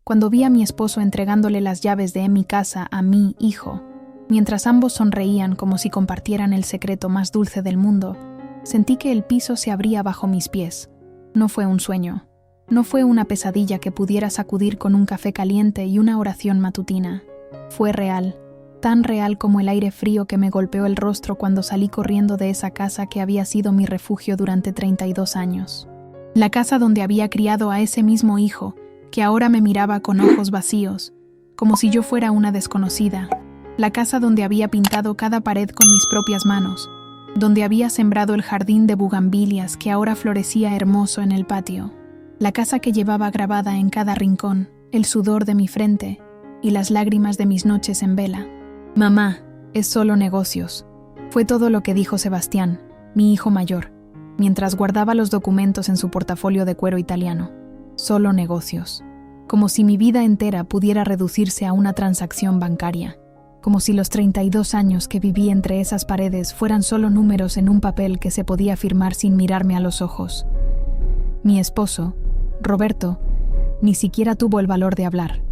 Cuando vi a mi esposo entregándole las llaves de mi casa a mi hijo, mientras ambos sonreían como si compartieran el secreto más dulce del mundo, sentí que el piso se abría bajo mis pies. No fue un sueño. No fue una pesadilla que pudiera sacudir con un café caliente y una oración matutina. Fue real, tan real como el aire frío que me golpeó el rostro cuando salí corriendo de esa casa que había sido mi refugio durante 32 años. La casa donde había criado a ese mismo hijo, que ahora me miraba con ojos vacíos, como si yo fuera una desconocida. La casa donde había pintado cada pared con mis propias manos, donde había sembrado el jardín de bugambilias que ahora florecía hermoso en el patio. La casa que llevaba grabada en cada rincón el sudor de mi frente y las lágrimas de mis noches en vela. Mamá, es solo negocios. Fue todo lo que dijo Sebastián, mi hijo mayor, mientras guardaba los documentos en su portafolio de cuero italiano. Solo negocios. Como si mi vida entera pudiera reducirse a una transacción bancaria. Como si los 32 años que viví entre esas paredes fueran solo números en un papel que se podía firmar sin mirarme a los ojos. Mi esposo, Roberto, ni siquiera tuvo el valor de hablar.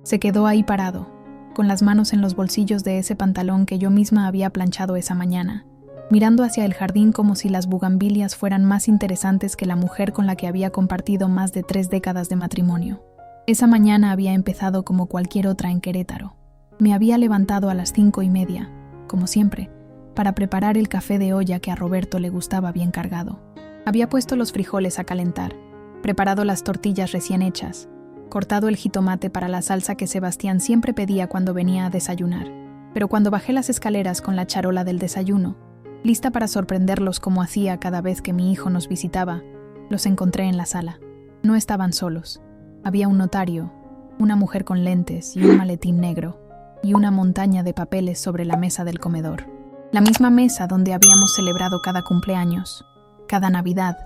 Se quedó ahí parado, con las manos en los bolsillos de ese pantalón que yo misma había planchado esa mañana, mirando hacia el jardín como si las bugambilias fueran más interesantes que la mujer con la que había compartido más de 3 décadas de matrimonio. Esa mañana había empezado como cualquier otra en Querétaro. Me había levantado a las 5:30, como siempre, para preparar el café de olla que a Roberto le gustaba bien cargado. Había puesto los frijoles a calentar, preparado las tortillas recién hechas, cortado el jitomate para la salsa que Sebastián siempre pedía cuando venía a desayunar. Pero cuando bajé las escaleras con la charola del desayuno, lista para sorprenderlos como hacía cada vez que mi hijo nos visitaba, los encontré en la sala. No estaban solos. Había un notario, una mujer con lentes y un maletín negro, y una montaña de papeles sobre la mesa del comedor. La misma mesa donde habíamos celebrado cada cumpleaños, cada Navidad,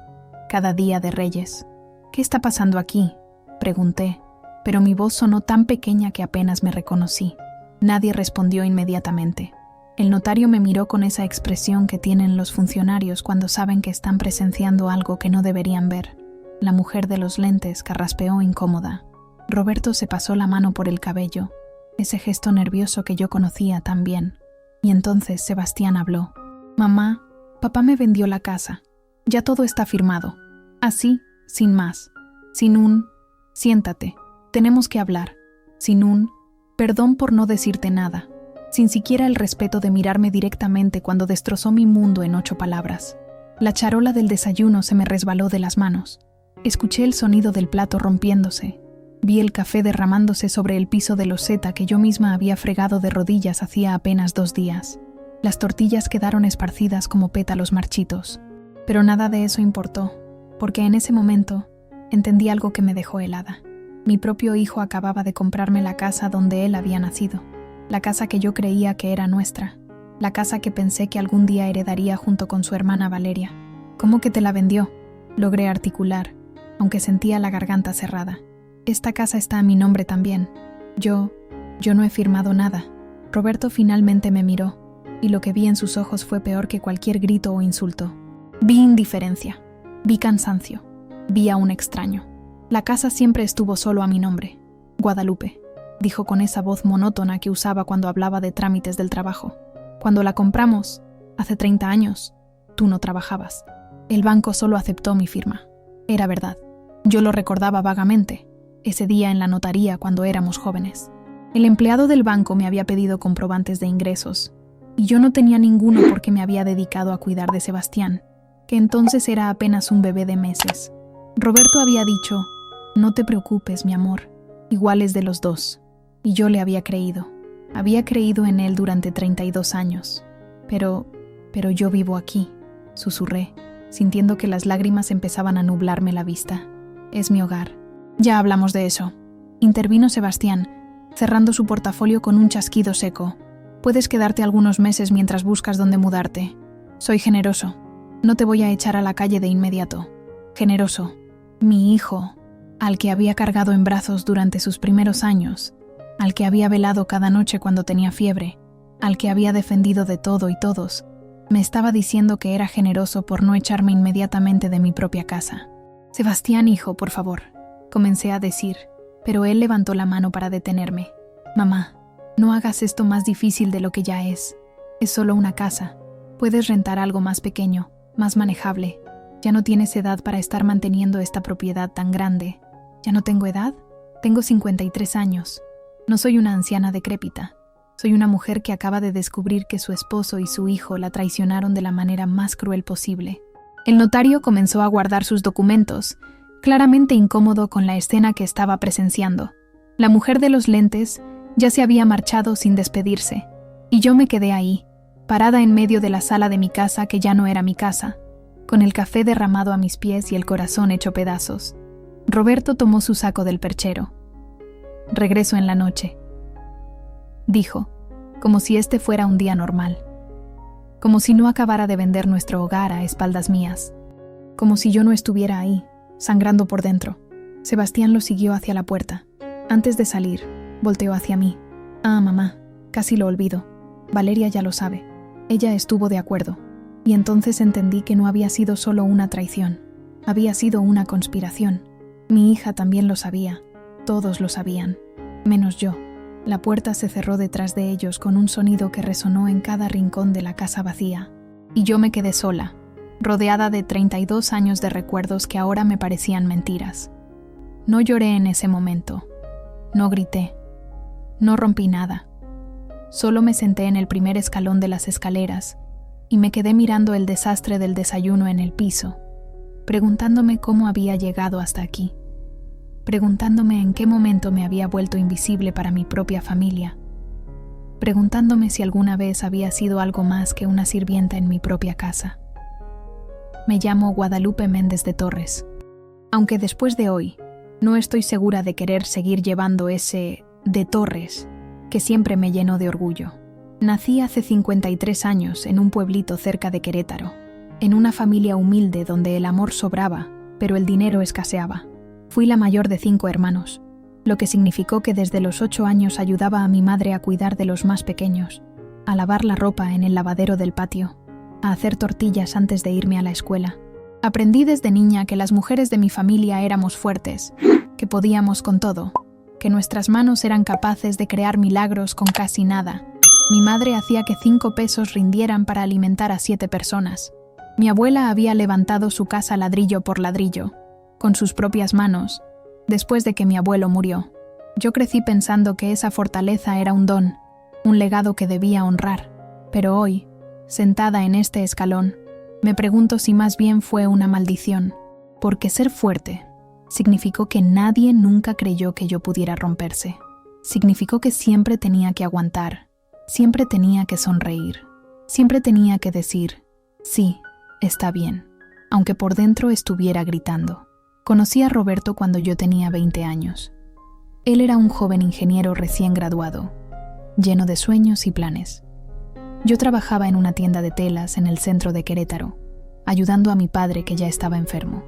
cada Día de Reyes. ¿Qué está pasando aquí?, pregunté, pero mi voz sonó tan pequeña que apenas me reconocí. Nadie respondió inmediatamente. El notario me miró con esa expresión que tienen los funcionarios cuando saben que están presenciando algo que no deberían ver. La mujer de los lentes carraspeó incómoda. Roberto se pasó la mano por el cabello, ese gesto nervioso que yo conocía tan bien. Y entonces Sebastián habló. Mamá, papá me vendió la casa. Ya todo está firmado. Así, sin más. Sin un, siéntate, tenemos que hablar. Sin un, perdón por no decirte nada. Sin siquiera el respeto de mirarme directamente cuando destrozó mi mundo en 8 palabras. La charola del desayuno se me resbaló de las manos. Escuché el sonido del plato rompiéndose. Vi el café derramándose sobre el piso de loseta que yo misma había fregado de rodillas hacía apenas 2 días. Las tortillas quedaron esparcidas como pétalos marchitos. Pero nada de eso importó, porque en ese momento entendí algo que me dejó helada. Mi propio hijo acababa de comprarme la casa donde él había nacido. La casa que yo creía que era nuestra. La casa que pensé que algún día heredaría junto con su hermana Valeria. ¿Cómo que te la vendió?, logré articular, aunque sentía la garganta cerrada. Esta casa está a mi nombre también. Yo no he firmado nada. Roberto finalmente me miró, y lo que vi en sus ojos fue peor que cualquier grito o insulto. Vi indiferencia, vi cansancio, vi a un extraño. La casa siempre estuvo solo a mi nombre. Guadalupe, dijo con esa voz monótona que usaba cuando hablaba de trámites del trabajo. Cuando la compramos, hace 30 años, tú no trabajabas. El banco solo aceptó mi firma. Era verdad. Yo lo recordaba vagamente, ese día en la notaría cuando éramos jóvenes. El empleado del banco me había pedido comprobantes de ingresos, y yo no tenía ninguno porque me había dedicado a cuidar de Sebastián, que entonces era apenas un bebé de meses. Roberto había dicho, no te preocupes, mi amor, igual es de los dos. Y yo le había creído. Había creído en él durante 32 años. Pero yo vivo aquí, susurré, sintiendo que las lágrimas empezaban a nublarme la vista. Es mi hogar. Ya hablamos de eso. Intervino Sebastián, cerrando su portafolio con un chasquido seco. Puedes quedarte algunos meses mientras buscas dónde mudarte. Soy generoso. No te voy a echar a la calle de inmediato. Generoso. Mi hijo, al que había cargado en brazos durante sus primeros años, al que había velado cada noche cuando tenía fiebre, al que había defendido de todo y todos, me estaba diciendo que era generoso por no echarme inmediatamente de mi propia casa. Sebastián, hijo, por favor, comencé a decir, pero él levantó la mano para detenerme. «Mamá, no hagas esto más difícil de lo que ya es. Es solo una casa. Puedes rentar algo más pequeño, más manejable. Ya no tienes edad para estar manteniendo esta propiedad tan grande». «¿Ya no tengo edad? Tengo 53 años. No soy una anciana decrépita. Soy una mujer que acaba de descubrir que su esposo y su hijo la traicionaron de la manera más cruel posible». El notario comenzó a guardar sus documentos, claramente incómodo con la escena que estaba presenciando. La mujer de los lentes ya se había marchado sin despedirse, y yo me quedé ahí, parada en medio de la sala de mi casa que ya no era mi casa, con el café derramado a mis pies y el corazón hecho pedazos. Roberto tomó su saco del perchero. «Regreso en la noche», dijo, como si este fuera un día normal. Como si no acabara de vender nuestro hogar a espaldas mías. Como si yo no estuviera ahí, sangrando por dentro. Sebastián lo siguió hacia la puerta. Antes de salir, volteó hacia mí. «Ah, mamá, casi lo olvido. Valeria ya lo sabe. Ella estuvo de acuerdo. Y entonces entendí que no había sido solo una traición. Había sido una conspiración. Mi hija también lo sabía. Todos lo sabían. Menos yo». La puerta se cerró detrás de ellos con un sonido que resonó en cada rincón de la casa vacía. Y yo me quedé sola, rodeada de 32 años de recuerdos que ahora me parecían mentiras. No lloré en ese momento. No grité. No rompí nada. Solo me senté en el primer escalón de las escaleras y me quedé mirando el desastre del desayuno en el piso, preguntándome cómo había llegado hasta aquí. Preguntándome en qué momento me había vuelto invisible para mi propia familia, preguntándome si alguna vez había sido algo más que una sirvienta en mi propia casa. Me llamo Guadalupe Méndez de Torres. Aunque después de hoy, no estoy segura de querer seguir llevando ese de Torres que siempre me llenó de orgullo. Nací hace 53 años en un pueblito cerca de Querétaro, en una familia humilde donde el amor sobraba, pero el dinero escaseaba. Fui la mayor de 5 hermanos, lo que significó que desde los 8 años ayudaba a mi madre a cuidar de los más pequeños, a lavar la ropa en el lavadero del patio, a hacer tortillas antes de irme a la escuela. Aprendí desde niña que las mujeres de mi familia éramos fuertes, que podíamos con todo, que nuestras manos eran capaces de crear milagros con casi nada. Mi madre hacía que 5 pesos rindieran para alimentar a 7 personas. Mi abuela había levantado su casa ladrillo por ladrillo, con sus propias manos, después de que mi abuelo murió. Yo crecí pensando que esa fortaleza era un don, un legado que debía honrar, pero hoy, sentada en este escalón, me pregunto si más bien fue una maldición, porque ser fuerte significó que nadie nunca creyó que yo pudiera romperse. Significó que siempre tenía que aguantar, siempre tenía que sonreír, siempre tenía que decir, sí, está bien, aunque por dentro estuviera gritando. Conocí a Roberto cuando yo tenía 20 años. Él era un joven ingeniero recién graduado, lleno de sueños y planes. Yo trabajaba en una tienda de telas en el centro de Querétaro, ayudando a mi padre que ya estaba enfermo.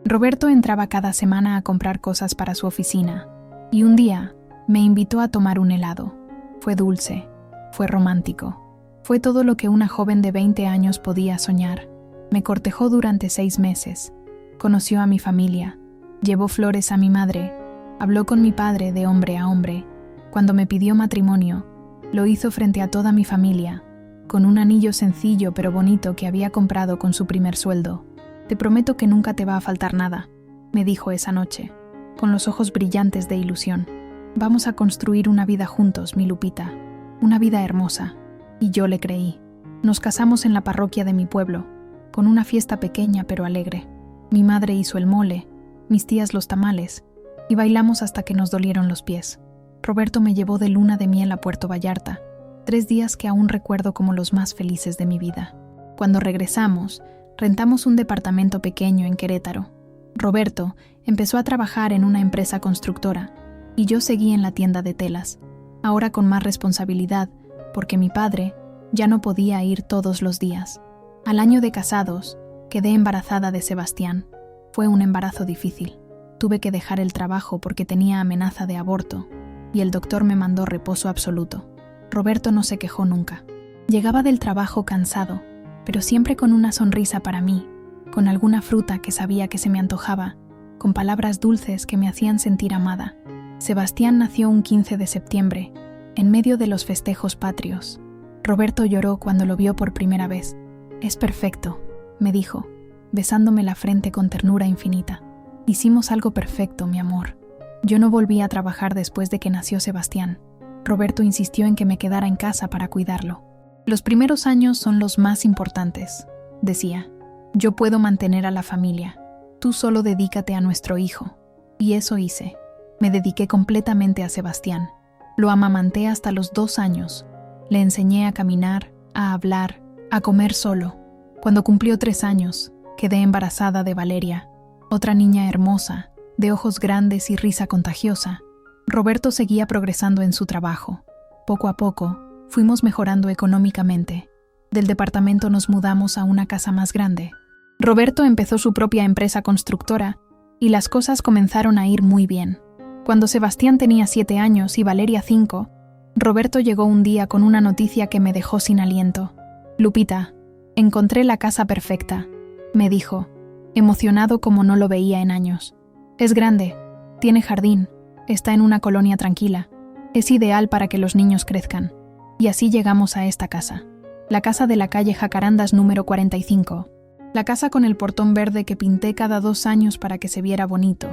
Roberto entraba cada semana a comprar cosas para su oficina, y un día me invitó a tomar un helado. Fue dulce, fue romántico, fue todo lo que una joven de 20 años podía soñar. Me cortejó durante 6 meses. Conoció a mi familia, llevó flores a mi madre, habló con mi padre de hombre a hombre. Cuando me pidió matrimonio, lo hizo frente a toda mi familia, con un anillo sencillo pero bonito que había comprado con su primer sueldo. «Te prometo que nunca te va a faltar nada», me dijo esa noche, con los ojos brillantes de ilusión. «Vamos a construir una vida juntos, mi Lupita, una vida hermosa». Y yo le creí. Nos casamos en la parroquia de mi pueblo, con una fiesta pequeña pero alegre. Mi madre hizo el mole, mis tías los tamales, y bailamos hasta que nos dolieron los pies. Roberto me llevó de luna de miel a Puerto Vallarta, 3 días que aún recuerdo como los más felices de mi vida. Cuando regresamos, rentamos un departamento pequeño en Querétaro. Roberto empezó a trabajar en una empresa constructora, y yo seguí en la tienda de telas, ahora con más responsabilidad, porque mi padre ya no podía ir todos los días. Al año de casados, quedé embarazada de Sebastián. Fue un embarazo difícil. Tuve que dejar el trabajo porque tenía amenaza de aborto, y el doctor me mandó reposo absoluto. Roberto no se quejó nunca. Llegaba del trabajo cansado, pero siempre con una sonrisa para mí, con alguna fruta que sabía que se me antojaba, con palabras dulces que me hacían sentir amada. Sebastián nació un 15 de septiembre, en medio de los festejos patrios. Roberto lloró cuando lo vio por primera vez. «Es perfecto», me dijo, besándome la frente con ternura infinita. «Hicimos algo perfecto, mi amor». Yo no volví a trabajar después de que nació Sebastián. Roberto insistió en que me quedara en casa para cuidarlo. «Los primeros años son los más importantes», decía. «Yo puedo mantener a la familia. Tú solo dedícate a nuestro hijo». Y eso hice. Me dediqué completamente a Sebastián. Lo amamanté hasta los 2 años. Le enseñé a caminar, a hablar, a comer solo. Cuando cumplió 3 años, quedé embarazada de Valeria, otra niña hermosa, de ojos grandes y risa contagiosa. Roberto seguía progresando en su trabajo. Poco a poco, fuimos mejorando económicamente. Del departamento nos mudamos a una casa más grande. Roberto empezó su propia empresa constructora y las cosas comenzaron a ir muy bien. Cuando Sebastián tenía 7 años y Valeria 5, Roberto llegó un día con una noticia que me dejó sin aliento. «Lupita, encontré la casa perfecta», me dijo, emocionado como no lo veía en años. «Es grande, tiene jardín, está en una colonia tranquila, es ideal para que los niños crezcan». Y así llegamos a esta casa. La casa de la calle Jacarandas número 45. La casa con el portón verde que pinté cada 2 años para que se viera bonito.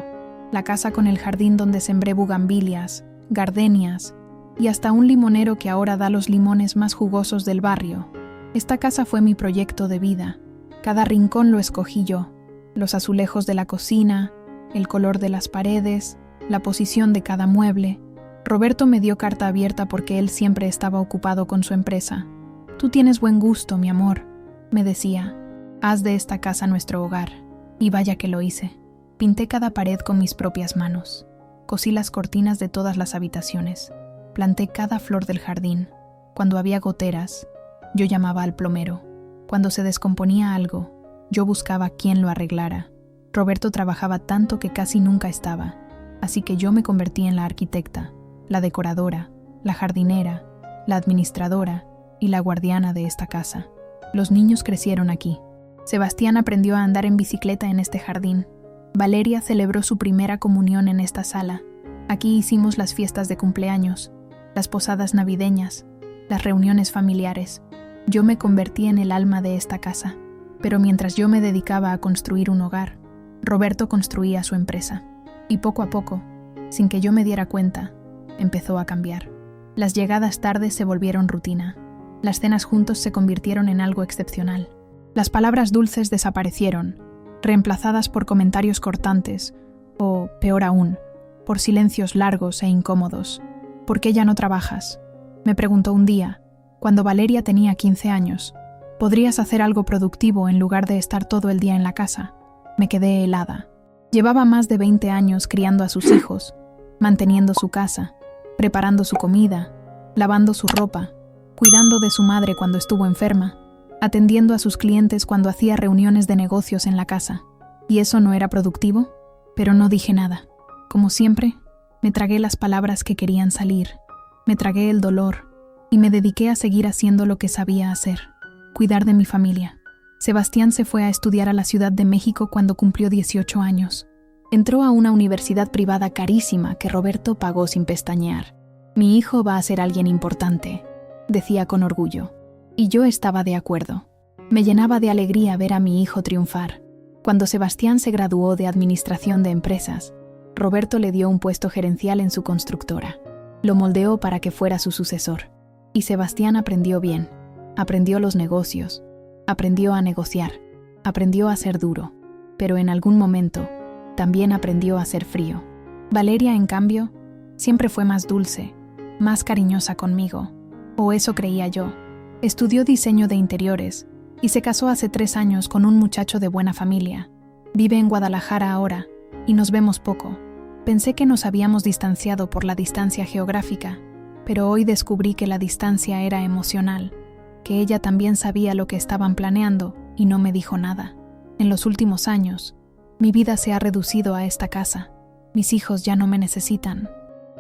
La casa con el jardín donde sembré bugambilias, gardenias y hasta un limonero que ahora da los limones más jugosos del barrio. Esta casa fue mi proyecto de vida. Cada rincón lo escogí yo. Los azulejos de la cocina, el color de las paredes, la posición de cada mueble. Roberto me dio carta abierta porque él siempre estaba ocupado con su empresa. «Tú tienes buen gusto, mi amor», me decía. «Haz de esta casa nuestro hogar». Y vaya que lo hice. Pinté cada pared con mis propias manos. Cosí las cortinas de todas las habitaciones. Planté cada flor del jardín. Cuando había goteras, yo llamaba al plomero. Cuando se descomponía algo, yo buscaba quién lo arreglara. Roberto trabajaba tanto que casi nunca estaba, así que yo me convertí en la arquitecta, la decoradora, la jardinera, la administradora y la guardiana de esta casa. Los niños crecieron aquí. Sebastián aprendió a andar en bicicleta en este jardín. Valeria celebró su primera comunión en esta sala. Aquí hicimos las fiestas de cumpleaños, las posadas navideñas, las reuniones familiares. Yo me convertí en el alma de esta casa, pero mientras yo me dedicaba a construir un hogar, Roberto construía su empresa. Y poco a poco, sin que yo me diera cuenta, empezó a cambiar. Las llegadas tardes se volvieron rutina. Las cenas juntos se convirtieron en algo excepcional. Las palabras dulces desaparecieron, reemplazadas por comentarios cortantes, o, peor aún, por silencios largos e incómodos. «¿Por qué ya no trabajas?», me preguntó un día, cuando Valeria tenía 15 años. «¿Podrías hacer algo productivo en lugar de estar todo el día en la casa?». Me quedé helada. Llevaba más de 20 años criando a sus hijos, manteniendo su casa, preparando su comida, lavando su ropa, cuidando de su madre cuando estuvo enferma, atendiendo a sus clientes cuando hacía reuniones de negocios en la casa. ¿Y eso no era productivo? Pero no dije nada. Como siempre, me tragué las palabras que querían salir, me tragué el dolor y me dediqué a seguir haciendo lo que sabía hacer, cuidar de mi familia. Sebastián se fue a estudiar a la Ciudad de México cuando cumplió 18 años. Entró a una universidad privada carísima que Roberto pagó sin pestañear. «Mi hijo va a ser alguien importante», decía con orgullo. Y yo estaba de acuerdo. Me llenaba de alegría ver a mi hijo triunfar. Cuando Sebastián se graduó de Administración de Empresas, Roberto le dio un puesto gerencial en su constructora. Lo moldeó para que fuera su sucesor. Y Sebastián aprendió bien. Aprendió los negocios. Aprendió a negociar. Aprendió a ser duro. Pero en algún momento, también aprendió a ser frío. Valeria, en cambio, siempre fue más dulce, más cariñosa conmigo. O eso creía yo. Estudió diseño de interiores y se casó hace 3 años con un muchacho de buena familia. Vive en Guadalajara ahora y nos vemos poco. Pensé que nos habíamos distanciado por la distancia geográfica, pero hoy descubrí que la distancia era emocional, que ella también sabía lo que estaban planeando y no me dijo nada. En los últimos años, mi vida se ha reducido a esta casa. Mis hijos ya no me necesitan.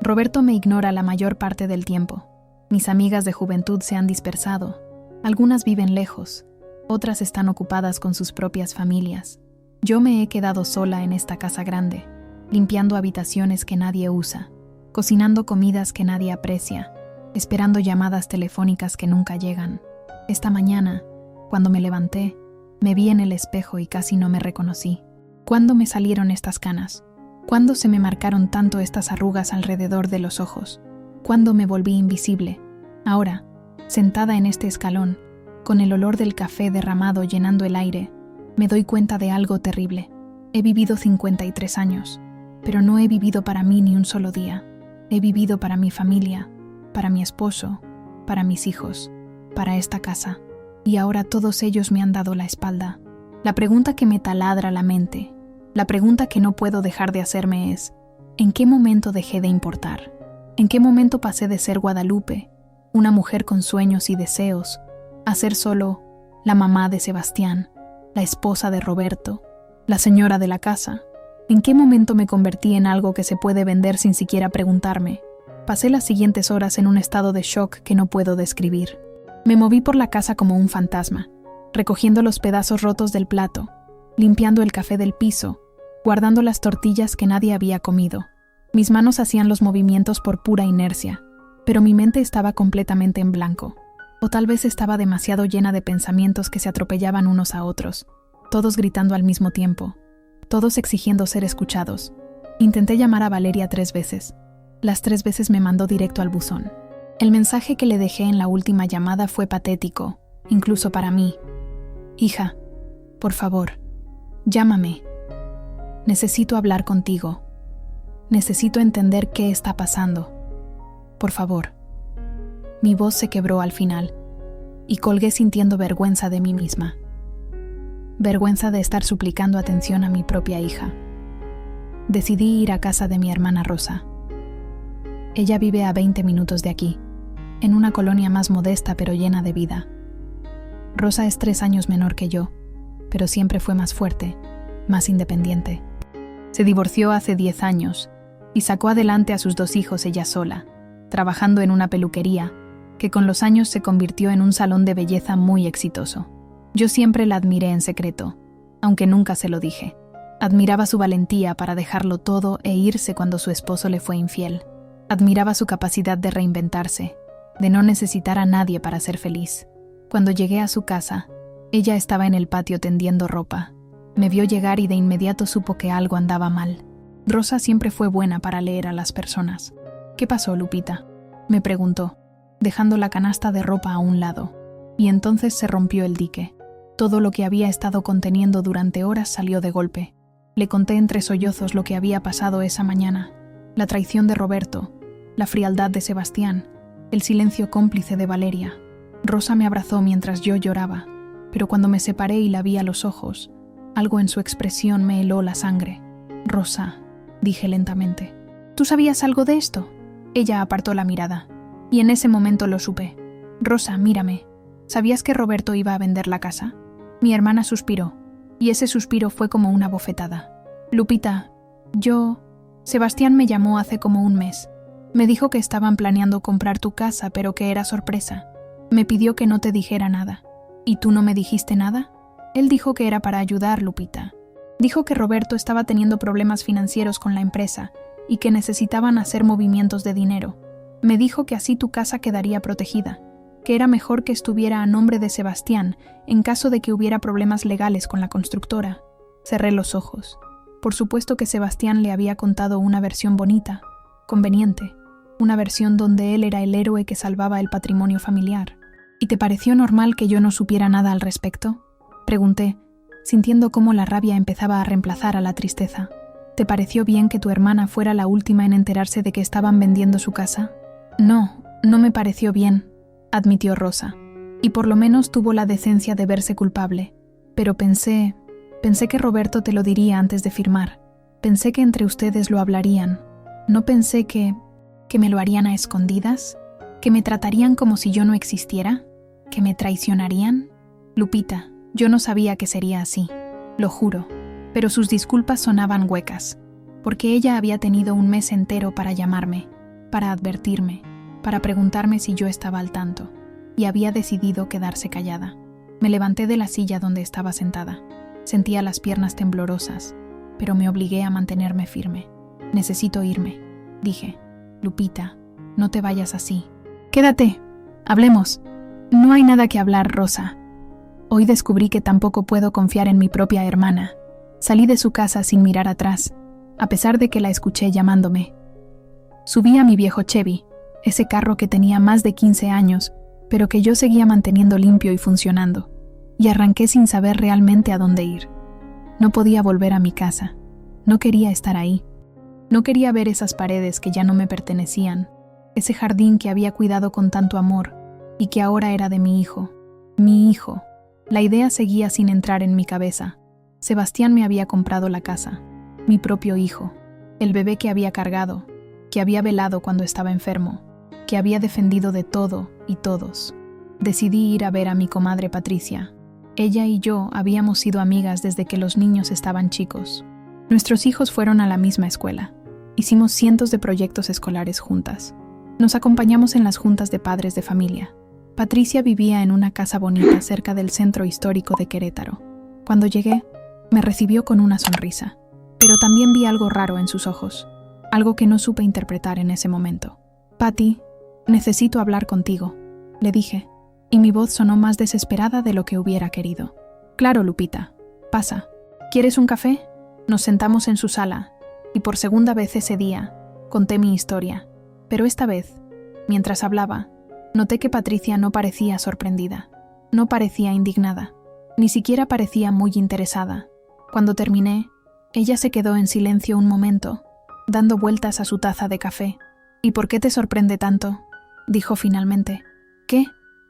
Roberto me ignora la mayor parte del tiempo. Mis amigas de juventud se han dispersado. Algunas viven lejos, otras están ocupadas con sus propias familias. Yo me he quedado sola en esta casa grande, limpiando habitaciones que nadie usa, cocinando comidas que nadie aprecia, esperando llamadas telefónicas que nunca llegan. Esta mañana, cuando me levanté, me vi en el espejo y casi no me reconocí. ¿Cuándo me salieron estas canas? ¿Cuándo se me marcaron tanto estas arrugas alrededor de los ojos? ¿Cuándo me volví invisible? Ahora, sentada en este escalón, con el olor del café derramado llenando el aire, me doy cuenta de algo terrible. He vivido 53 años, pero no he vivido para mí ni un solo día. He vivido para mi familia, para mi esposo, para mis hijos, para esta casa, y ahora todos ellos me han dado la espalda. La pregunta que me taladra la mente, la pregunta que no puedo dejar de hacerme es: ¿en qué momento dejé de importar? ¿En qué momento pasé de ser Guadalupe, una mujer con sueños y deseos, a ser solo la mamá de Sebastián, la esposa de Roberto, la señora de la casa? ¿En qué momento me convertí en algo que se puede vender sin siquiera preguntarme? Pasé las siguientes horas en un estado de shock que no puedo describir. Me moví por la casa como un fantasma, recogiendo los pedazos rotos del plato, limpiando el café del piso, guardando las tortillas que nadie había comido. Mis manos hacían los movimientos por pura inercia, pero mi mente estaba completamente en blanco. O tal vez estaba demasiado llena de pensamientos que se atropellaban unos a otros, todos gritando al mismo tiempo, todos exigiendo ser escuchados. Intenté llamar a Valeria 3 veces. Las 3 veces me mandó directo al buzón. El mensaje que le dejé en la última llamada fue patético, incluso para mí. Hija, por favor, llámame. Necesito hablar contigo. Necesito entender qué está pasando. Por favor. Mi voz se quebró al final, y colgué sintiendo vergüenza de mí misma. Vergüenza de estar suplicando atención a mi propia hija. Decidí ir a casa de mi hermana Rosa. Ella vive a 20 minutos de aquí, en una colonia más modesta pero llena de vida. Rosa es 3 años menor que yo, pero siempre fue más fuerte, más independiente. Se divorció hace 10 años y sacó adelante a sus 2 hijos ella sola, trabajando en una peluquería que con los años se convirtió en un salón de belleza muy exitoso. Yo siempre la admiré en secreto, aunque nunca se lo dije. Admiraba su valentía para dejarlo todo e irse cuando su esposo le fue infiel. Admiraba su capacidad de reinventarse, de no necesitar a nadie para ser feliz. Cuando llegué a su casa, ella estaba en el patio tendiendo ropa. Me vio llegar y de inmediato supo que algo andaba mal. Rosa siempre fue buena para leer a las personas. ¿Qué pasó, Lupita?, me preguntó, dejando la canasta de ropa a un lado. Y entonces se rompió el dique. Todo lo que había estado conteniendo durante horas salió de golpe. Le conté entre sollozos lo que había pasado esa mañana: la traición de Roberto, la frialdad de Sebastián, el silencio cómplice de Valeria. Rosa me abrazó mientras yo lloraba, pero cuando me separé y la vi a los ojos, algo en su expresión me heló la sangre. Rosa, dije lentamente, ¿tú sabías algo de esto? Ella apartó la mirada, y en ese momento lo supe. Rosa, mírame. ¿Sabías que Roberto iba a vender la casa? Mi hermana suspiró, y ese suspiro fue como una bofetada. Lupita, Sebastián me llamó hace como un mes. Me dijo que estaban planeando comprar tu casa, pero que era sorpresa. Me pidió que no te dijera nada. ¿Y tú no me dijiste nada? Él dijo que era para ayudar, Lupita. Dijo que Roberto estaba teniendo problemas financieros con la empresa y que necesitaban hacer movimientos de dinero. Me dijo que así tu casa quedaría protegida, que era mejor que estuviera a nombre de Sebastián en caso de que hubiera problemas legales con la constructora. Cerré los ojos. Por supuesto que Sebastián le había contado una versión bonita, conveniente, una versión donde él era el héroe que salvaba el patrimonio familiar. ¿Y te pareció normal que yo no supiera nada al respecto?, pregunté, sintiendo cómo la rabia empezaba a reemplazar a la tristeza. ¿Te pareció bien que tu hermana fuera la última en enterarse de que estaban vendiendo su casa? No, no me pareció bien, admitió Rosa, y por lo menos tuvo la decencia de verse culpable. Pero pensé que Roberto te lo diría antes de firmar. Pensé que entre ustedes lo hablarían. No pensé que me lo harían a escondidas, que me tratarían como si yo no existiera, que me traicionarían. Lupita, yo no sabía que sería así, lo juro, pero sus disculpas sonaban huecas, porque ella había tenido un mes entero para llamarme, para advertirme, para preguntarme si yo estaba al tanto, y había decidido quedarse callada. Me levanté de la silla donde estaba sentada. Sentía las piernas temblorosas, pero me obligué a mantenerme firme. Necesito irme, dije. Lupita, no te vayas así. Quédate. Hablemos. No hay nada que hablar, Rosa. Hoy descubrí que tampoco puedo confiar en mi propia hermana. Salí de su casa sin mirar atrás, a pesar de que la escuché llamándome. Subí a mi viejo Chevy, ese carro que tenía más de 15 años, pero que yo seguía manteniendo limpio y funcionando, y arranqué sin saber realmente a dónde ir. No podía volver a mi casa. No quería estar ahí. No quería ver esas paredes que ya no me pertenecían, ese jardín que había cuidado con tanto amor y que ahora era de mi hijo. Mi hijo. La idea seguía sin entrar en mi cabeza. Sebastián me había comprado la casa. Mi propio hijo. El bebé que había cargado, que había velado cuando estaba enfermo, que había defendido de todo y todos. Decidí ir a ver a mi comadre Patricia. Ella y yo habíamos sido amigas desde que los niños estaban chicos. Nuestros hijos fueron a la misma escuela. Hicimos cientos de proyectos escolares juntas. Nos acompañamos en las juntas de padres de familia. Patricia vivía en una casa bonita cerca del centro histórico de Querétaro. Cuando llegué, me recibió con una sonrisa, pero también vi algo raro en sus ojos, algo que no supe interpretar en ese momento. «Pati, necesito hablar contigo», le dije, y mi voz sonó más desesperada de lo que hubiera querido. «Claro, Lupita, pasa. ¿Quieres un café?» Nos sentamos en su sala, y por segunda vez ese día conté mi historia, pero esta vez, mientras hablaba, noté que Patricia no parecía sorprendida, no parecía indignada, ni siquiera parecía muy interesada. Cuando terminé, ella se quedó en silencio un momento, dando vueltas a su taza de café. «¿Y por qué te sorprende tanto?», dijo finalmente. «¿Qué?»,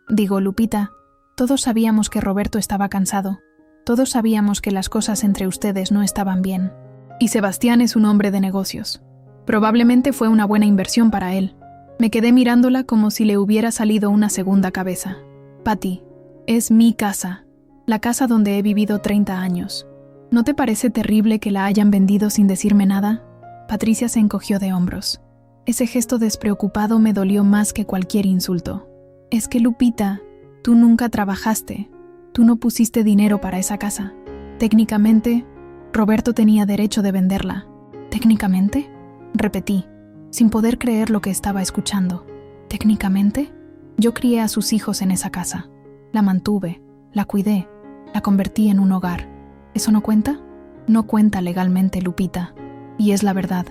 digo, Lupita. Todos sabíamos que Roberto estaba cansado. Todos sabíamos que las cosas entre ustedes no estaban bien. Y Sebastián es un hombre de negocios. Probablemente fue una buena inversión para él. Me quedé mirándola como si le hubiera salido una segunda cabeza. «Pati, es mi casa. La casa donde he vivido 30 años. ¿No te parece terrible que la hayan vendido sin decirme nada?». Patricia se encogió de hombros. Ese gesto despreocupado me dolió más que cualquier insulto. «Es que, Lupita, tú nunca trabajaste. Tú no pusiste dinero para esa casa. Técnicamente, Roberto tenía derecho de venderla». «¿Técnicamente?», repetí, sin poder creer lo que estaba escuchando. «¿Técnicamente?». Yo crié a sus hijos en esa casa. La mantuve, la cuidé, la convertí en un hogar. ¿Eso no cuenta? No cuenta legalmente, Lupita. Y es la verdad.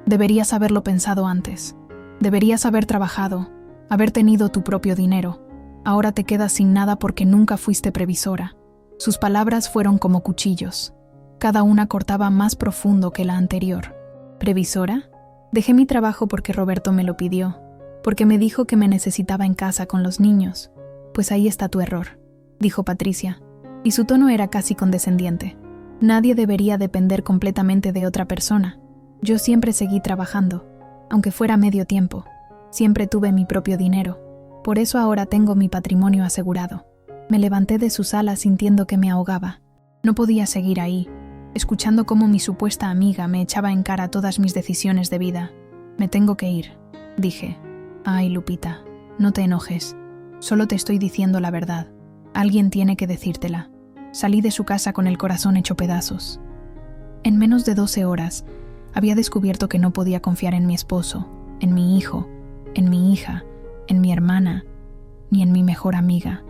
Deberías haberlo pensado antes. Deberías haber trabajado, haber tenido tu propio dinero. Ahora te quedas sin nada porque nunca fuiste previsora». Sus palabras fueron como cuchillos. Cada una cortaba más profundo que la anterior. ¿Previsora? Dejé mi trabajo porque Roberto me lo pidió, porque me dijo que me necesitaba en casa con los niños. «Pues ahí está tu error», dijo Patricia, y su tono era casi condescendiente. «Nadie debería depender completamente de otra persona. Yo siempre seguí trabajando, aunque fuera medio tiempo. Siempre tuve mi propio dinero. Por eso ahora tengo mi patrimonio asegurado». Me levanté de su sala sintiendo que me ahogaba. No podía seguir ahí, escuchando cómo mi supuesta amiga me echaba en cara todas mis decisiones de vida. «Me tengo que ir», dije. «Ay, Lupita, no te enojes. Solo te estoy diciendo la verdad. Alguien tiene que decírtela». Salí de su casa con el corazón hecho pedazos. En menos de 12 horas, había descubierto que no podía confiar en mi esposo, en mi hijo, en mi hija, en mi hermana, ni en mi mejor amiga.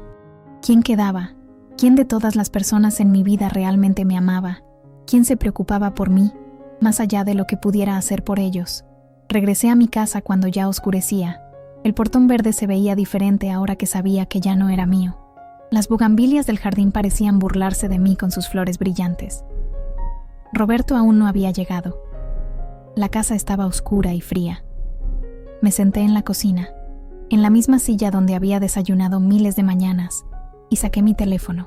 ¿Quién quedaba? ¿Quién de todas las personas en mi vida realmente me amaba? ¿Quién se preocupaba por mí, más allá de lo que pudiera hacer por ellos? Regresé a mi casa cuando ya oscurecía. El portón verde se veía diferente ahora que sabía que ya no era mío. Las bugambilias del jardín parecían burlarse de mí con sus flores brillantes. Roberto aún no había llegado. La casa estaba oscura y fría. Me senté en la cocina, en la misma silla donde había desayunado miles de mañanas, y saqué mi teléfono.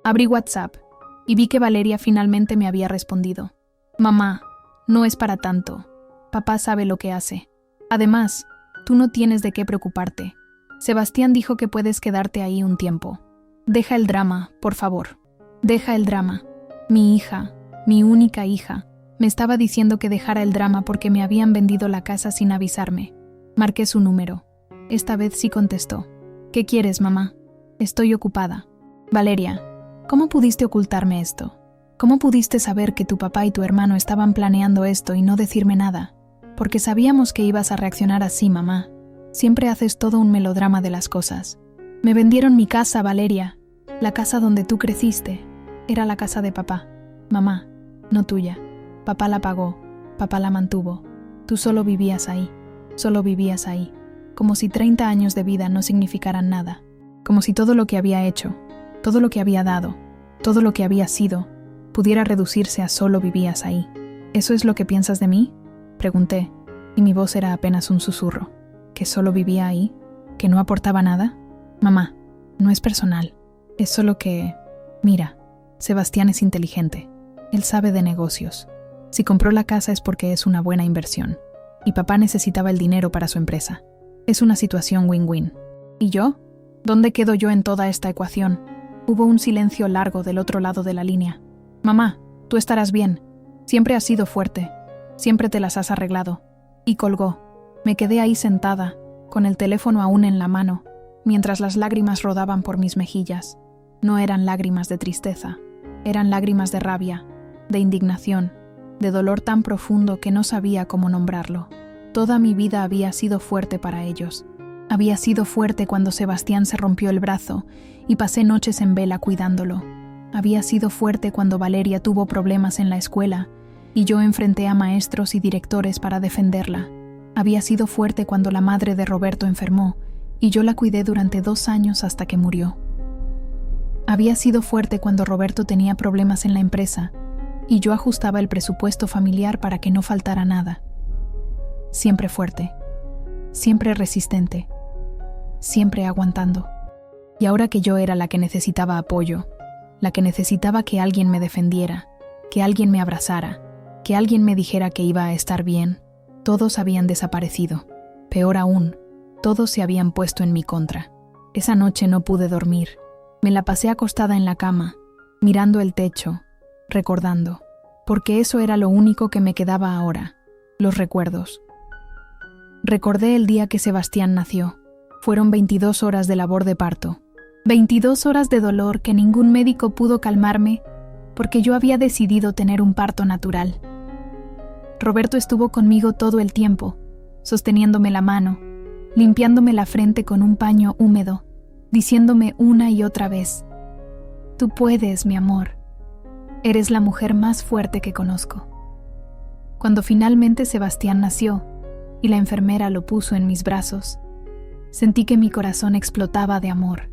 Abrí WhatsApp y vi que Valeria finalmente me había respondido. «Mamá, no es para tanto. Papá sabe lo que hace. Además, tú no tienes de qué preocuparte. Sebastián dijo que puedes quedarte ahí un tiempo. Deja el drama, por favor. Deja el drama. Mi hija, mi única hija, me estaba diciendo que dejara el drama porque me habían vendido la casa sin avisarme». Marqué su número. Esta vez sí contestó. «¿Qué quieres, mamá? Estoy ocupada». «Valeria, ¿cómo pudiste ocultarme esto? ¿Cómo pudiste saber que tu papá y tu hermano estaban planeando esto y no decirme nada? Porque sabíamos que ibas a reaccionar así, mamá. Siempre haces todo un melodrama de las cosas. Me vendieron mi casa, Valeria. La casa donde tú creciste. Era la casa de papá. Mamá, no tuya. Papá la pagó. Papá la mantuvo. Tú solo vivías ahí. Solo vivías ahí. Como si 30 años de vida no significaran nada. Como si todo lo que había hecho, todo lo que había dado, todo lo que había sido, pudiera reducirse a solo vivías ahí. ¿Eso es lo que piensas de mí? Pregunté, y mi voz era apenas un susurro. ¿Que solo vivía ahí? ¿Que no aportaba nada? Mamá, no es personal. Es solo que... Mira, Sebastián es inteligente. Él sabe de negocios. Si compró la casa es porque es una buena inversión. Y papá necesitaba el dinero para su empresa. Es una situación win-win. ¿Y yo? ¿Dónde quedo yo en toda esta ecuación? Hubo un silencio largo del otro lado de la línea. Mamá, tú estarás bien. Siempre has sido fuerte. Siempre te las has arreglado. Y colgó. Me quedé ahí sentada, con el teléfono aún en la mano, mientras las lágrimas rodaban por mis mejillas. No eran lágrimas de tristeza, eran lágrimas de rabia, de indignación, de dolor tan profundo que no sabía cómo nombrarlo. Toda mi vida había sido fuerte para ellos. Había sido fuerte cuando Sebastián se rompió el brazo y pasé noches en vela cuidándolo. Había sido fuerte cuando Valeria tuvo problemas en la escuela y yo enfrenté a maestros y directores para defenderla. Había sido fuerte cuando la madre de Roberto enfermó y yo la cuidé durante 2 años hasta que murió. Había sido fuerte cuando Roberto tenía problemas en la empresa y yo ajustaba el presupuesto familiar para que no faltara nada. Siempre fuerte, siempre resistente, siempre aguantando. Y ahora que yo era la que necesitaba apoyo, la que necesitaba que alguien me defendiera, que alguien me abrazara, que alguien me dijera que iba a estar bien, todos habían desaparecido. Peor aún, todos se habían puesto en mi contra. Esa noche no pude dormir. Me la pasé acostada en la cama, mirando el techo, recordando, porque eso era lo único que me quedaba ahora, los recuerdos. Recordé el día que Sebastián nació. Fueron 22 horas de labor de parto. 22 horas de dolor que ningún médico pudo calmarme porque yo había decidido tener un parto natural. Roberto estuvo conmigo todo el tiempo, sosteniéndome la mano, limpiándome la frente con un paño húmedo, diciéndome una y otra vez: «Tú puedes, mi amor. Eres la mujer más fuerte que conozco». Cuando finalmente Sebastián nació y la enfermera lo puso en mis brazos, sentí que mi corazón explotaba de amor.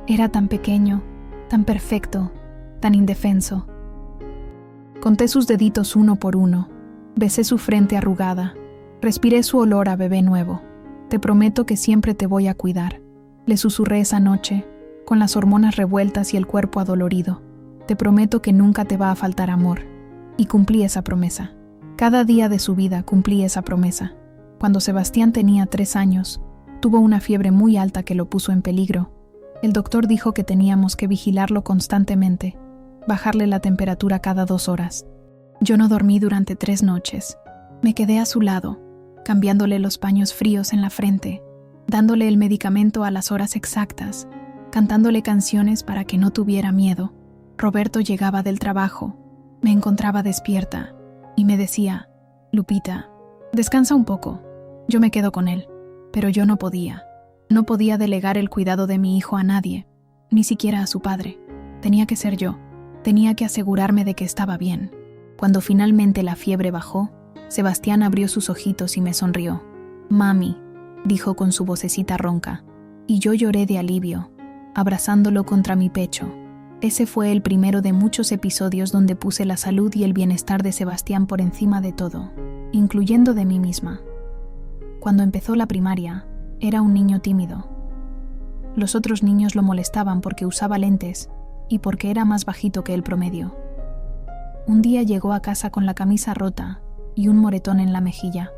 Era tan pequeño, tan perfecto, tan indefenso. Conté sus deditos uno por uno, besé su frente arrugada, respiré su olor a bebé nuevo. «Te prometo que siempre te voy a cuidar», le susurré esa noche, con las hormonas revueltas y el cuerpo adolorido. «Te prometo que nunca te va a faltar amor». Y cumplí esa promesa. Cada día de su vida cumplí esa promesa. Cuando Sebastián tenía 3 años, tuvo una fiebre muy alta que lo puso en peligro. El doctor dijo que teníamos que vigilarlo constantemente, bajarle la temperatura cada 2 horas. Yo no dormí durante 3 noches. Me quedé a su lado, cambiándole los paños fríos en la frente, dándole el medicamento a las horas exactas, cantándole canciones para que no tuviera miedo. Roberto llegaba del trabajo, me encontraba despierta y me decía: «Lupita, descansa un poco, yo me quedo con él». Pero yo no podía. No podía delegar el cuidado de mi hijo a nadie, ni siquiera a su padre. Tenía que ser yo. Tenía que asegurarme de que estaba bien. Cuando finalmente la fiebre bajó, Sebastián abrió sus ojitos y me sonrió. «Mami», dijo con su vocecita ronca, y yo lloré de alivio, abrazándolo contra mi pecho. Ese fue el primero de muchos episodios donde puse la salud y el bienestar de Sebastián por encima de todo, incluyendo de mí misma. Cuando empezó la primaria, era un niño tímido. Los otros niños lo molestaban porque usaba lentes y porque era más bajito que el promedio. Un día llegó a casa con la camisa rota y un moretón en la mejilla.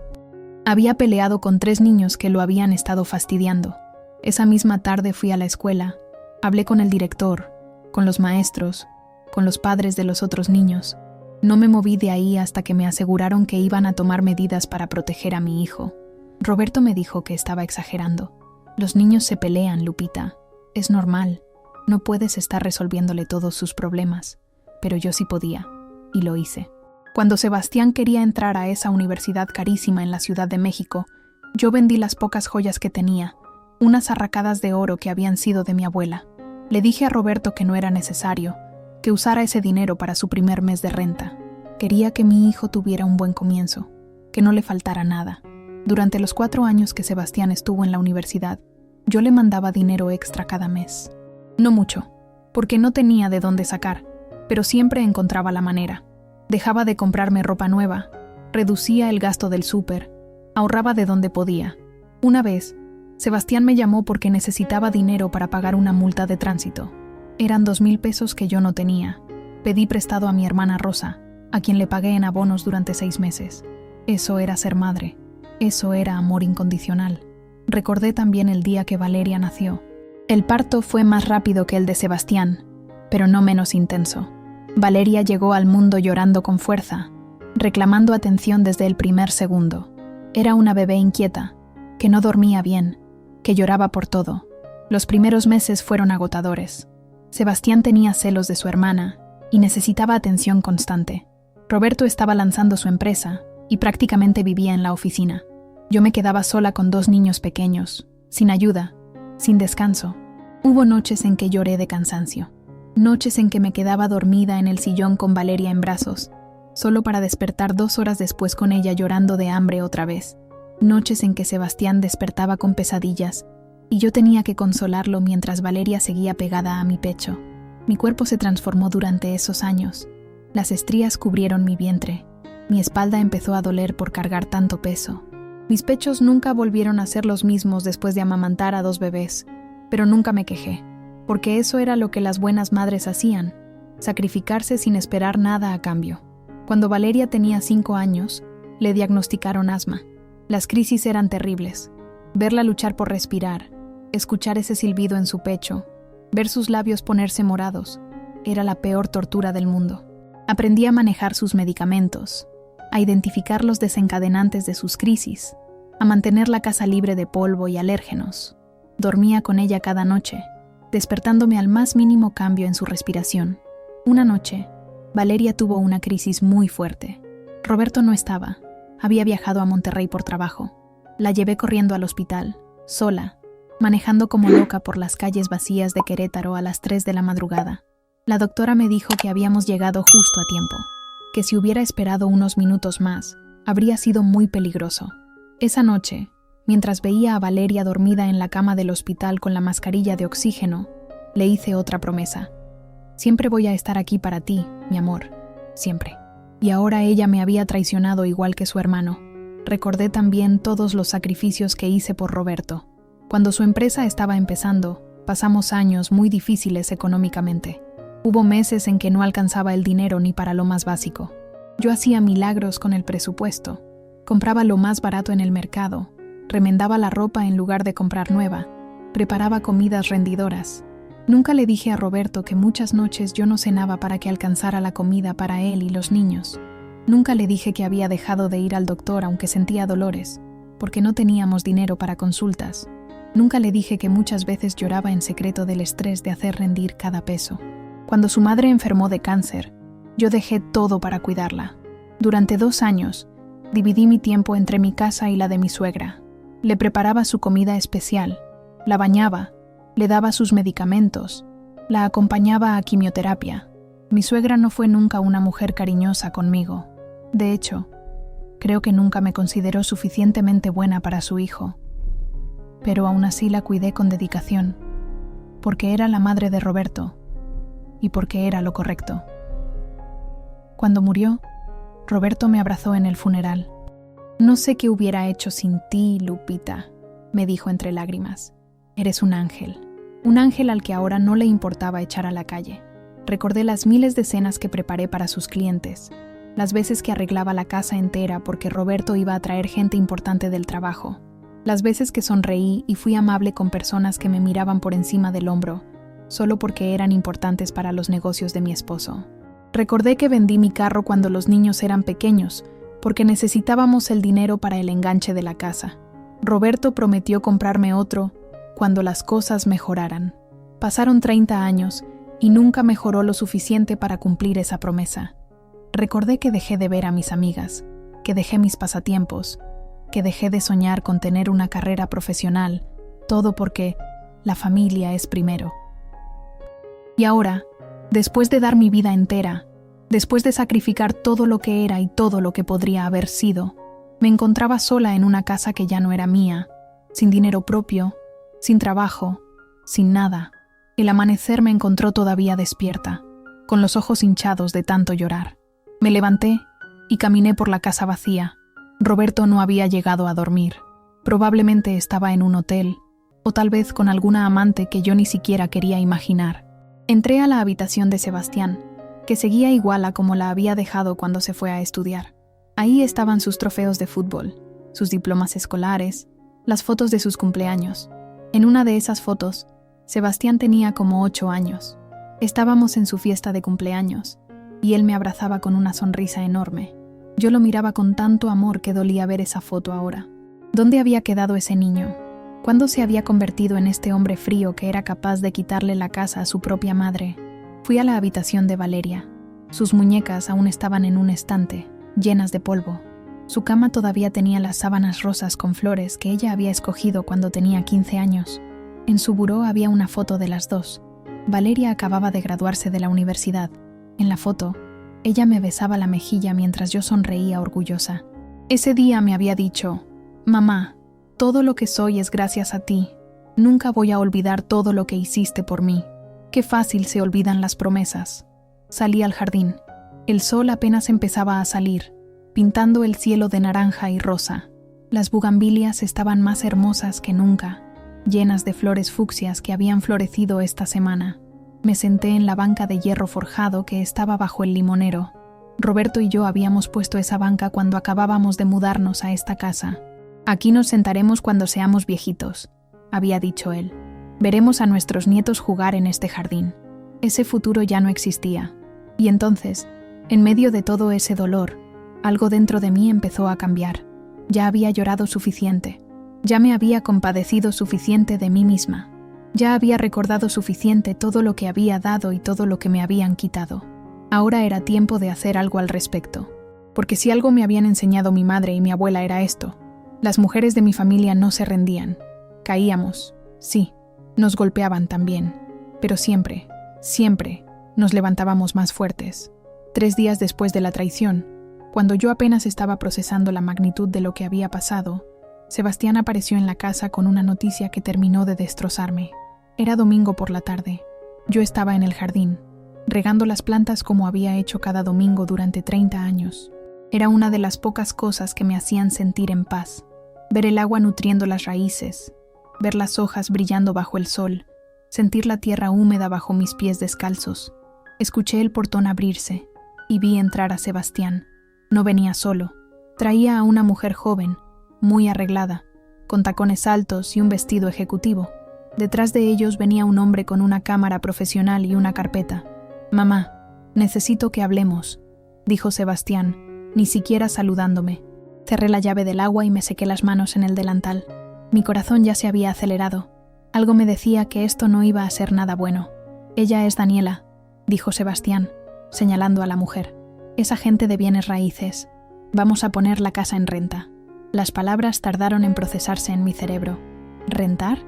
Había peleado con 3 niños que lo habían estado fastidiando. Esa misma tarde fui a la escuela, hablé con el director, con los maestros, con los padres de los otros niños. No me moví de ahí hasta que me aseguraron que iban a tomar medidas para proteger a mi hijo. Roberto me dijo que estaba exagerando. «Los niños se pelean, Lupita. Es normal. No puedes estar resolviéndole todos sus problemas». Pero yo sí podía, y lo hice. Cuando Sebastián quería entrar a esa universidad carísima en la Ciudad de México, yo vendí las pocas joyas que tenía, unas arracadas de oro que habían sido de mi abuela. Le dije a Roberto que no era necesario, que usara ese dinero para su primer mes de renta. Quería que mi hijo tuviera un buen comienzo, que no le faltara nada. Durante los 4 años que Sebastián estuvo en la universidad, yo le mandaba dinero extra cada mes. No mucho, porque no tenía de dónde sacar, pero siempre encontraba la manera. Dejaba de comprarme ropa nueva, reducía el gasto del súper, ahorraba de donde podía. Una vez, Sebastián me llamó porque necesitaba dinero para pagar una multa de tránsito. Eran 2,000 pesos que yo no tenía. Pedí prestado a mi hermana Rosa, a quien le pagué en abonos durante 6 meses. Eso era ser madre. Eso era amor incondicional. Recordé también el día que Valeria nació. El parto fue más rápido que el de Sebastián, pero no menos intenso. Valeria llegó al mundo llorando con fuerza, reclamando atención desde el primer segundo. Era una bebé inquieta, que no dormía bien, que lloraba por todo. Los primeros meses fueron agotadores. Sebastián tenía celos de su hermana y necesitaba atención constante. Roberto estaba lanzando su empresa y prácticamente vivía en la oficina. Yo me quedaba sola con 2 niños pequeños, sin ayuda, sin descanso. Hubo noches en que lloré de cansancio. Noches en que me quedaba dormida en el sillón con Valeria en brazos, solo para despertar 2 horas después con ella llorando de hambre otra vez. Noches en que Sebastián despertaba con pesadillas y yo tenía que consolarlo mientras Valeria seguía pegada a mi pecho. Mi cuerpo se transformó durante esos años. Las estrías cubrieron mi vientre. Mi espalda empezó a doler por cargar tanto peso. Mis pechos nunca volvieron a ser los mismos después de amamantar a 2 bebés, pero nunca me quejé, porque eso era lo que las buenas madres hacían, sacrificarse sin esperar nada a cambio. Cuando Valeria tenía 5 años, le diagnosticaron asma. Las crisis eran terribles. Verla luchar por respirar, escuchar ese silbido en su pecho, ver sus labios ponerse morados, era la peor tortura del mundo. Aprendí a manejar sus medicamentos, a identificar los desencadenantes de sus crisis, a mantener la casa libre de polvo y alérgenos. Dormía con ella cada noche, despertándome al más mínimo cambio en su respiración. Una noche, Valeria tuvo una crisis muy fuerte. Roberto no estaba. Había viajado a Monterrey por trabajo. La llevé corriendo al hospital, sola, manejando como loca por las calles vacías de Querétaro a las 3 de la madrugada. La doctora me dijo que habíamos llegado justo a tiempo, que si hubiera esperado unos minutos más, habría sido muy peligroso. Esa noche, mientras veía a Valeria dormida en la cama del hospital con la mascarilla de oxígeno, le hice otra promesa. Siempre voy a estar aquí para ti, mi amor, siempre. Y ahora ella me había traicionado igual que su hermano. Recordé también todos los sacrificios que hice por Roberto. Cuando su empresa estaba empezando, pasamos años muy difíciles económicamente. Hubo meses en que no alcanzaba el dinero ni para lo más básico. Yo hacía milagros con el presupuesto. Compraba lo más barato en el mercado, remendaba la ropa en lugar de comprar nueva, preparaba comidas rendidoras. Nunca le dije a Roberto que muchas noches yo no cenaba para que alcanzara la comida para él y los niños. Nunca le dije que había dejado de ir al doctor aunque sentía dolores, porque no teníamos dinero para consultas. Nunca le dije que muchas veces lloraba en secreto del estrés de hacer rendir cada peso. Cuando su madre enfermó de cáncer, yo dejé todo para cuidarla. Durante 2 años, dividí mi tiempo entre mi casa y la de mi suegra. Le preparaba su comida especial, la bañaba, le daba sus medicamentos, la acompañaba a quimioterapia. Mi suegra no fue nunca una mujer cariñosa conmigo. De hecho, creo que nunca me consideró suficientemente buena para su hijo. Pero aún así la cuidé con dedicación, porque era la madre de Roberto y porque era lo correcto. Cuando murió, Roberto me abrazó en el funeral. «No sé qué hubiera hecho sin ti, Lupita», me dijo entre lágrimas. «Eres un ángel al que ahora no le importaba echar a la calle». Recordé las miles de cenas que preparé para sus clientes, las veces que arreglaba la casa entera porque Roberto iba a traer gente importante del trabajo, las veces que sonreí y fui amable con personas que me miraban por encima del hombro, solo porque eran importantes para los negocios de mi esposo. Recordé que vendí mi carro cuando los niños eran pequeños, porque necesitábamos el dinero para el enganche de la casa. Roberto prometió comprarme otro cuando las cosas mejoraran. Pasaron 30 años y nunca mejoró lo suficiente para cumplir esa promesa. Recordé que dejé de ver a mis amigas, que dejé mis pasatiempos, que dejé de soñar con tener una carrera profesional, todo porque la familia es primero. Y ahora, después de dar mi vida entera, después de sacrificar todo lo que era y todo lo que podría haber sido, me encontraba sola en una casa que ya no era mía, sin dinero propio, sin trabajo, sin nada. El amanecer me encontró todavía despierta, con los ojos hinchados de tanto llorar. Me levanté y caminé por la casa vacía. Roberto no había llegado a dormir. Probablemente estaba en un hotel, o tal vez con alguna amante que yo ni siquiera quería imaginar. Entré a la habitación de Sebastián, que seguía igual a como la había dejado cuando se fue a estudiar. Ahí estaban sus trofeos de fútbol, sus diplomas escolares, las fotos de sus cumpleaños. En una de esas fotos, Sebastián tenía como 8 años. Estábamos en su fiesta de cumpleaños, y él me abrazaba con una sonrisa enorme. Yo lo miraba con tanto amor que dolía ver esa foto ahora. ¿Dónde había quedado ese niño? ¿Cuándo se había convertido en este hombre frío que era capaz de quitarle la casa a su propia madre? Fui a la habitación de Valeria. Sus muñecas aún estaban en un estante, llenas de polvo. Su cama todavía tenía las sábanas rosas con flores que ella había escogido cuando tenía 15 años. En su buró había una foto de las dos. Valeria acababa de graduarse de la universidad. En la foto, ella me besaba la mejilla mientras yo sonreía orgullosa. Ese día me había dicho: «Mamá, todo lo que soy es gracias a ti. Nunca voy a olvidar todo lo que hiciste por mí». Qué fácil se olvidan las promesas. Salí al jardín. El sol apenas empezaba a salir, pintando el cielo de naranja y rosa. Las bugambilias estaban más hermosas que nunca, llenas de flores fucsias que habían florecido esta semana. Me senté en la banca de hierro forjado que estaba bajo el limonero. Roberto y yo habíamos puesto esa banca cuando acabábamos de mudarnos a esta casa. «Aquí nos sentaremos cuando seamos viejitos», había dicho él. «Veremos a nuestros nietos jugar en este jardín». Ese futuro ya no existía. Y entonces, en medio de todo ese dolor, algo dentro de mí empezó a cambiar. Ya había llorado suficiente. Ya me había compadecido suficiente de mí misma. Ya había recordado suficiente todo lo que había dado y todo lo que me habían quitado. Ahora era tiempo de hacer algo al respecto. Porque si algo me habían enseñado mi madre y mi abuela era esto: las mujeres de mi familia no se rendían. Caíamos, sí, nos golpeaban también, pero siempre, siempre nos levantábamos más fuertes. 3 días después de la traición, cuando yo apenas estaba procesando la magnitud de lo que había pasado, Sebastián apareció en la casa con una noticia que terminó de destrozarme. Era domingo por la tarde. Yo estaba en el jardín, regando las plantas como había hecho cada domingo durante 30 años. Era una de las pocas cosas que me hacían sentir en paz. Ver el agua nutriendo las raíces, ver las hojas brillando bajo el sol, sentir la tierra húmeda bajo mis pies descalzos. Escuché el portón abrirse y vi entrar a Sebastián. No venía solo. Traía a una mujer joven, muy arreglada, con tacones altos y un vestido ejecutivo. Detrás de ellos venía un hombre con una cámara profesional y una carpeta. «Mamá, necesito que hablemos», dijo Sebastián, ni siquiera saludándome. Cerré la llave del agua y me sequé las manos en el delantal. Mi corazón ya se había acelerado. Algo me decía que esto no iba a ser nada bueno. «Ella es Daniela», dijo Sebastián, señalando a la mujer. «Es agente de bienes raíces. Vamos a poner la casa en renta». Las palabras tardaron en procesarse en mi cerebro. ¿Rentar?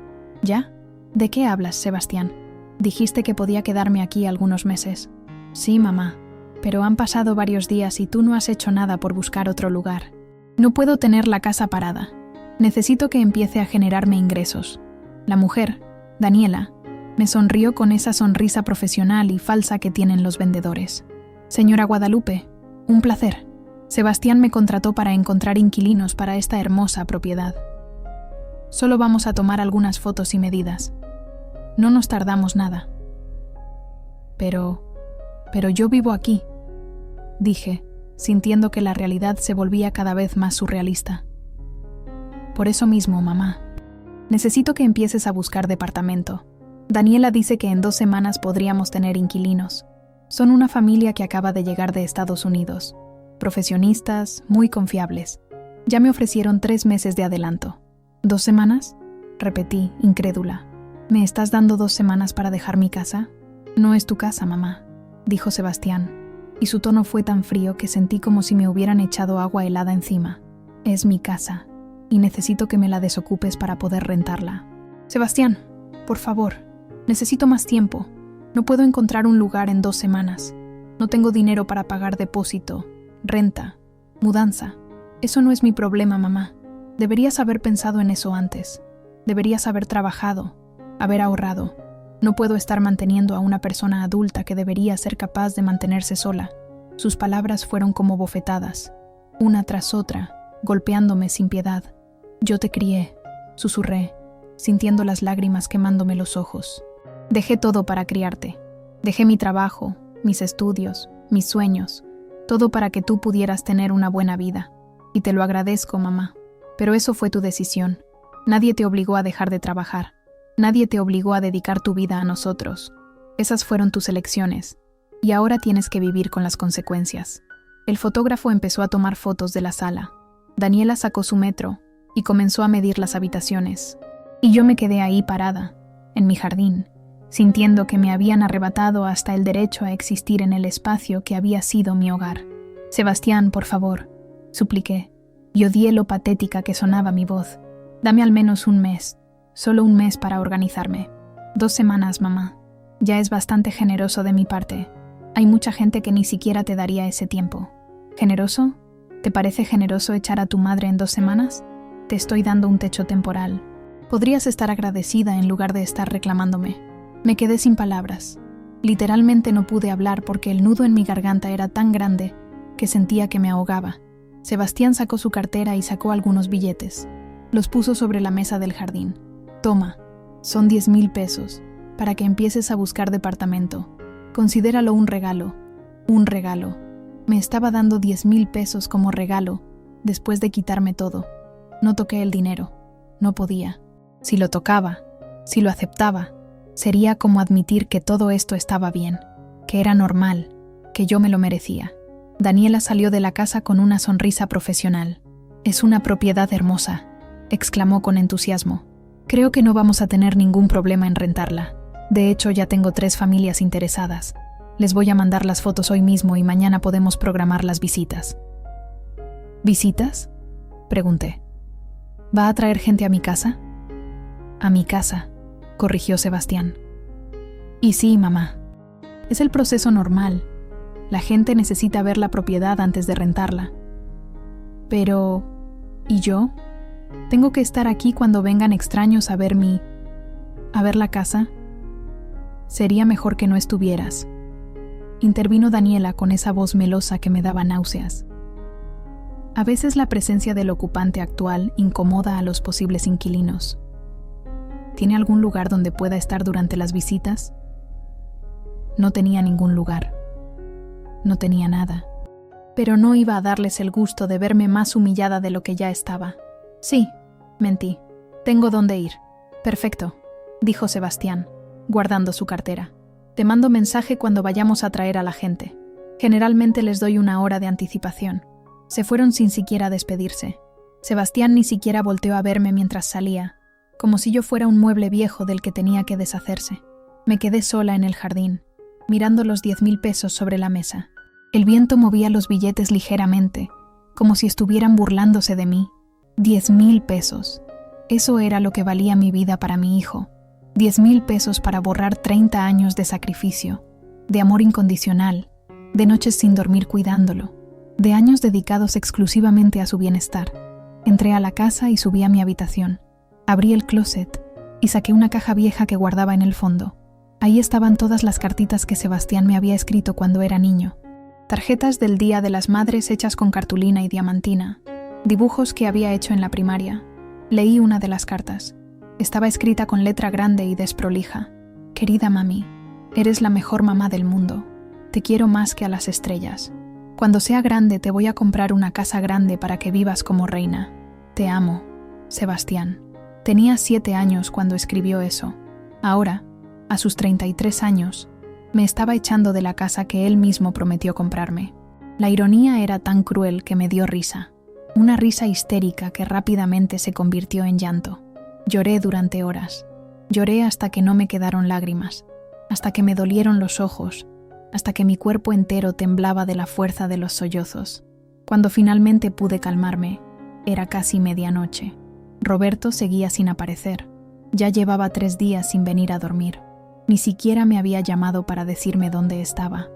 ¿Ya? ¿De qué hablas, Sebastián? Dijiste que podía quedarme aquí algunos meses. Sí, mamá, pero han pasado varios días y tú no has hecho nada por buscar otro lugar. No puedo tener la casa parada. Necesito que empiece a generarme ingresos. La mujer, Daniela, me sonrió con esa sonrisa profesional y falsa que tienen los vendedores. Señora Guadalupe, un placer. Sebastián me contrató para encontrar inquilinos para esta hermosa propiedad. Solo vamos a tomar algunas fotos y medidas. No nos tardamos nada. Pero yo vivo aquí, dije, sintiendo que la realidad se volvía cada vez más surrealista. Por eso mismo, mamá, necesito que empieces a buscar departamento. Daniela dice que en 2 semanas podríamos tener inquilinos. Son una familia que acaba de llegar de Estados Unidos. Profesionistas, muy confiables. Ya me ofrecieron 3 meses de adelanto. ¿2 semanas? Repetí, incrédula. ¿Me estás dando 2 semanas para dejar mi casa? No es tu casa, mamá, dijo Sebastián. y su tono fue tan frío que sentí como si me hubieran echado agua helada encima. Es mi casa, y necesito que me la desocupes para poder rentarla. Sebastián, por favor, necesito más tiempo. No puedo encontrar un lugar en 2 semanas. No tengo dinero para pagar depósito, renta, mudanza. Eso no es mi problema, mamá. Deberías haber pensado en eso antes. Deberías haber trabajado, haber ahorrado. No puedo estar manteniendo a una persona adulta que debería ser capaz de mantenerse sola. Sus palabras fueron como bofetadas, una tras otra, golpeándome sin piedad. Yo te crié, susurré, sintiendo las lágrimas quemándome los ojos. Dejé todo para criarte. Dejé mi trabajo, mis estudios, mis sueños, todo para que tú pudieras tener una buena vida. Y te lo agradezco, mamá. Pero eso fue tu decisión. Nadie te obligó a dejar de trabajar. Nadie te obligó a dedicar tu vida a nosotros. Esas fueron tus elecciones. Y ahora tienes que vivir con las consecuencias. El fotógrafo empezó a tomar fotos de la sala. Daniela sacó su metro y comenzó a medir las habitaciones. Y yo me quedé ahí parada, en mi jardín, sintiendo que me habían arrebatado hasta el derecho a existir en el espacio que había sido mi hogar. Sebastián, por favor, supliqué, y odié lo patética que sonaba mi voz. Dame al menos 1 mes, solo 1 mes para organizarme. 2 semanas, mamá. Ya es bastante generoso de mi parte. Hay mucha gente que ni siquiera te daría ese tiempo. ¿Generoso? ¿Te parece generoso echar a tu madre en 2 semanas? Te estoy dando un techo temporal. Podrías estar agradecida en lugar de estar reclamándome. Me quedé sin palabras. Literalmente no pude hablar porque el nudo en mi garganta era tan grande que sentía que me ahogaba. Sebastián sacó su cartera y sacó algunos billetes. Los puso sobre la mesa del jardín. Toma, son 10,000 pesos, para que empieces a buscar departamento. Considéralo un regalo. Un regalo. Me estaba dando 10,000 pesos como regalo, después de quitarme todo. No toqué el dinero. No podía. Si lo tocaba, si lo aceptaba, sería como admitir que todo esto estaba bien, que era normal, que yo me lo merecía. Daniela salió de la casa con una sonrisa profesional. «Es una propiedad hermosa», exclamó con entusiasmo. «Creo que no vamos a tener ningún problema en rentarla. De hecho, ya tengo 3 familias interesadas. Les voy a mandar las fotos hoy mismo y mañana podemos programar las visitas». «¿Visitas?», pregunté. «¿Va a traer gente a mi casa?». «A mi casa», corrigió Sebastián. «Y sí, mamá. Es el proceso normal. La gente necesita ver la propiedad antes de rentarla». «Pero... ¿y yo? ¿Tengo que estar aquí cuando vengan extraños a ver la casa?» «Sería mejor que no estuvieras», intervino Daniela con esa voz melosa que me daba náuseas. A veces la presencia del ocupante actual incomoda a los posibles inquilinos. ¿Tiene algún lugar donde pueda estar durante las visitas? No tenía ningún lugar. No tenía nada. Pero no iba a darles el gusto de verme más humillada de lo que ya estaba. «Sí», mentí. «Tengo dónde ir». «Perfecto», dijo Sebastián, guardando su cartera. «Te mando mensaje cuando vayamos a traer a la gente. Generalmente les doy 1 hora de anticipación». Se fueron sin siquiera despedirse. Sebastián ni siquiera volteó a verme mientras salía, como si yo fuera un mueble viejo del que tenía que deshacerse. Me quedé sola en el jardín, mirando los 10,000 pesos sobre la mesa. El viento movía los billetes ligeramente, como si estuvieran burlándose de mí. 10,000 pesos. Eso era lo que valía mi vida para mi hijo. 10,000 pesos para borrar 30 años de sacrificio, de amor incondicional, de noches sin dormir cuidándolo, de años dedicados exclusivamente a su bienestar. Entré a la casa y subí a mi habitación. Abrí el closet y saqué una caja vieja que guardaba en el fondo. Ahí estaban todas las cartitas que Sebastián me había escrito cuando era niño. Tarjetas del Día de las Madres hechas con cartulina y diamantina. Dibujos que había hecho en la primaria. Leí una de las cartas. Estaba escrita con letra grande y desprolija. «Querida mami, eres la mejor mamá del mundo. Te quiero más que a las estrellas. Cuando sea grande te voy a comprar una casa grande para que vivas como reina. Te amo, Sebastián». Tenía 7 años cuando escribió eso. Ahora, a sus 33 años, me estaba echando de la casa que él mismo prometió comprarme. La ironía era tan cruel que me dio risa. Una risa histérica que rápidamente se convirtió en llanto. Lloré durante horas. Lloré hasta que no me quedaron lágrimas, hasta que me dolieron los ojos, hasta que mi cuerpo entero temblaba de la fuerza de los sollozos. Cuando finalmente pude calmarme, era casi medianoche. Roberto seguía sin aparecer. Ya llevaba 3 días sin venir a dormir. Ni siquiera me había llamado para decirme dónde estaba.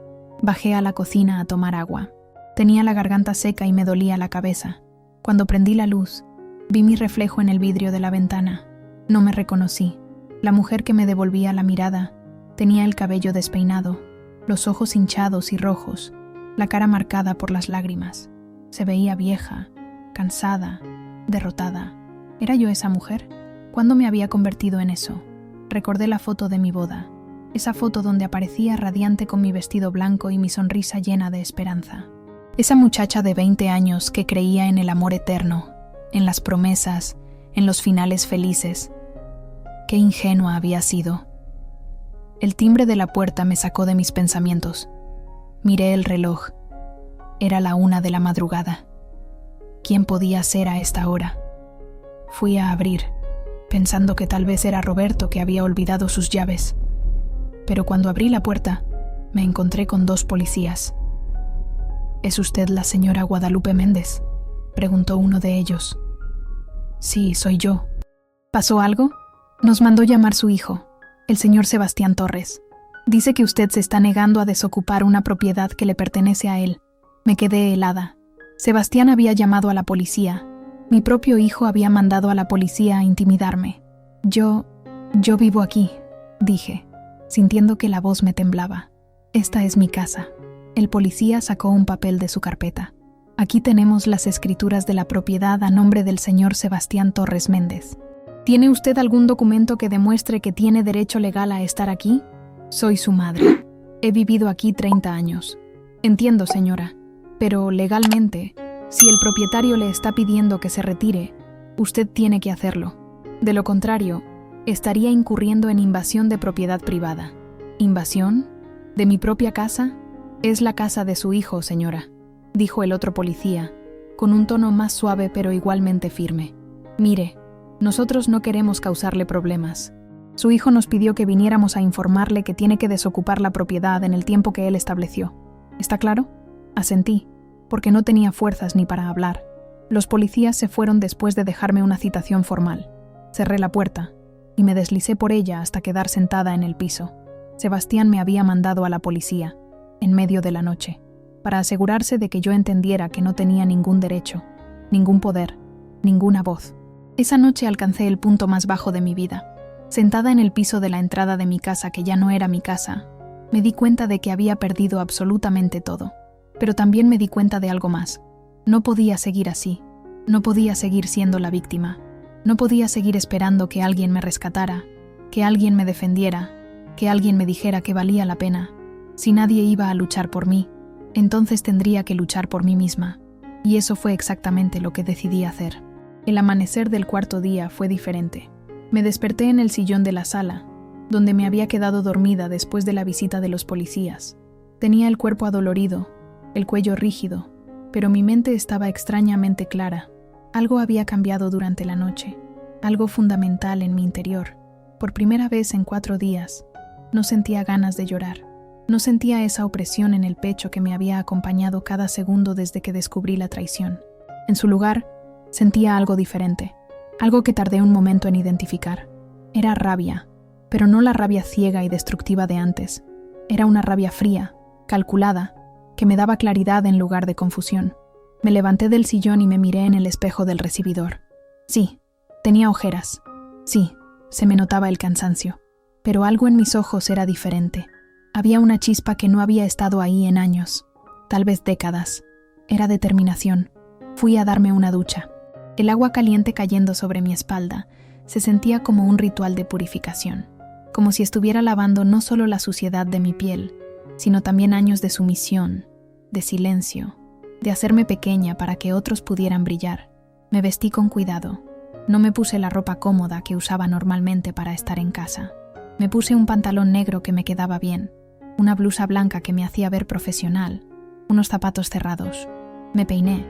Bajé a la cocina a tomar agua. Tenía la garganta seca y me dolía la cabeza. Cuando prendí la luz, vi mi reflejo en el vidrio de la ventana. No me reconocí. La mujer que me devolvía la mirada tenía el cabello despeinado, los ojos hinchados y rojos, la cara marcada por las lágrimas. Se veía vieja, cansada, derrotada. ¿Era yo esa mujer? ¿Cuándo me había convertido en eso? Recordé la foto de mi boda, esa foto donde aparecía radiante con mi vestido blanco y mi sonrisa llena de esperanza. Esa muchacha de 20 años que creía en el amor eterno, en las promesas, en los finales felices. Qué ingenua había sido. El timbre de la puerta me sacó de mis pensamientos. Miré el reloj. Era la 1 de la madrugada. ¿Quién podía ser a esta hora? Fui a abrir, pensando que tal vez era Roberto que había olvidado sus llaves. Pero cuando abrí la puerta, me encontré con 2 policías. ¿Es usted la señora Guadalupe Méndez?, preguntó uno de ellos. Sí, soy yo. ¿Pasó algo? Nos mandó llamar su hijo, el señor Sebastián Torres. Dice que usted se está negando a desocupar una propiedad que le pertenece a él. Me quedé helada. Sebastián había llamado a la policía. Mi propio hijo había mandado a la policía a intimidarme. Yo vivo aquí, dije, sintiendo que la voz me temblaba. Esta es mi casa. El policía sacó un papel de su carpeta. Aquí tenemos las escrituras de la propiedad a nombre del señor Sebastián Torres Méndez. ¿Tiene usted algún documento que demuestre que tiene derecho legal a estar aquí? Soy su madre. He vivido aquí 30 años. Entiendo, señora, pero legalmente, si el propietario le está pidiendo que se retire, usted tiene que hacerlo. De lo contrario, estaría incurriendo en invasión de propiedad privada. ¿Invasión? ¿De mi propia casa? Es la casa de su hijo, señora, dijo el otro policía, con un tono más suave pero igualmente firme. Mire, nosotros no queremos causarle problemas. Su hijo nos pidió que viniéramos a informarle que tiene que desocupar la propiedad en el tiempo que él estableció. ¿Está claro? Asentí, porque no tenía fuerzas ni para hablar. Los policías se fueron después de dejarme una citación formal. Cerré la puerta y me deslicé por ella hasta quedar sentada en el piso. Sebastián me había mandado a la policía, en medio de la noche, para asegurarse de que yo entendiera que no tenía ningún derecho, ningún poder, ninguna voz. Esa noche alcancé el punto más bajo de mi vida. Sentada en el piso de la entrada de mi casa, que ya no era mi casa, me di cuenta de que había perdido absolutamente todo. Pero también me di cuenta de algo más. No podía seguir así. No podía seguir siendo la víctima. No podía seguir esperando que alguien me rescatara, que alguien me defendiera, que alguien me dijera que valía la pena. Si nadie iba a luchar por mí, entonces tendría que luchar por mí misma. Y eso fue exactamente lo que decidí hacer. El amanecer del 4º día fue diferente. Me desperté en el sillón de la sala, donde me había quedado dormida después de la visita de los policías. Tenía el cuerpo adolorido, el cuello rígido, pero mi mente estaba extrañamente clara. Algo había cambiado durante la noche, algo fundamental en mi interior. Por primera vez en 4 días, no sentía ganas de llorar. No sentía esa opresión en el pecho que me había acompañado cada segundo desde que descubrí la traición. En su lugar, sentía algo diferente, algo que tardé un momento en identificar. Era rabia, pero no la rabia ciega y destructiva de antes. Era una rabia fría, calculada, que me daba claridad en lugar de confusión. Me levanté del sillón y me miré en el espejo del recibidor. Sí, tenía ojeras. Sí, se me notaba el cansancio. Pero algo en mis ojos era diferente. Había una chispa que no había estado ahí en años, tal vez décadas. Era determinación. Fui a darme una ducha. El agua caliente cayendo sobre mi espalda se sentía como un ritual de purificación, como si estuviera lavando no solo la suciedad de mi piel, sino también años de sumisión, de silencio, de hacerme pequeña para que otros pudieran brillar. Me vestí con cuidado. No me puse la ropa cómoda que usaba normalmente para estar en casa. Me puse un pantalón negro que me quedaba bien, una blusa blanca que me hacía ver profesional, unos zapatos cerrados. Me peiné,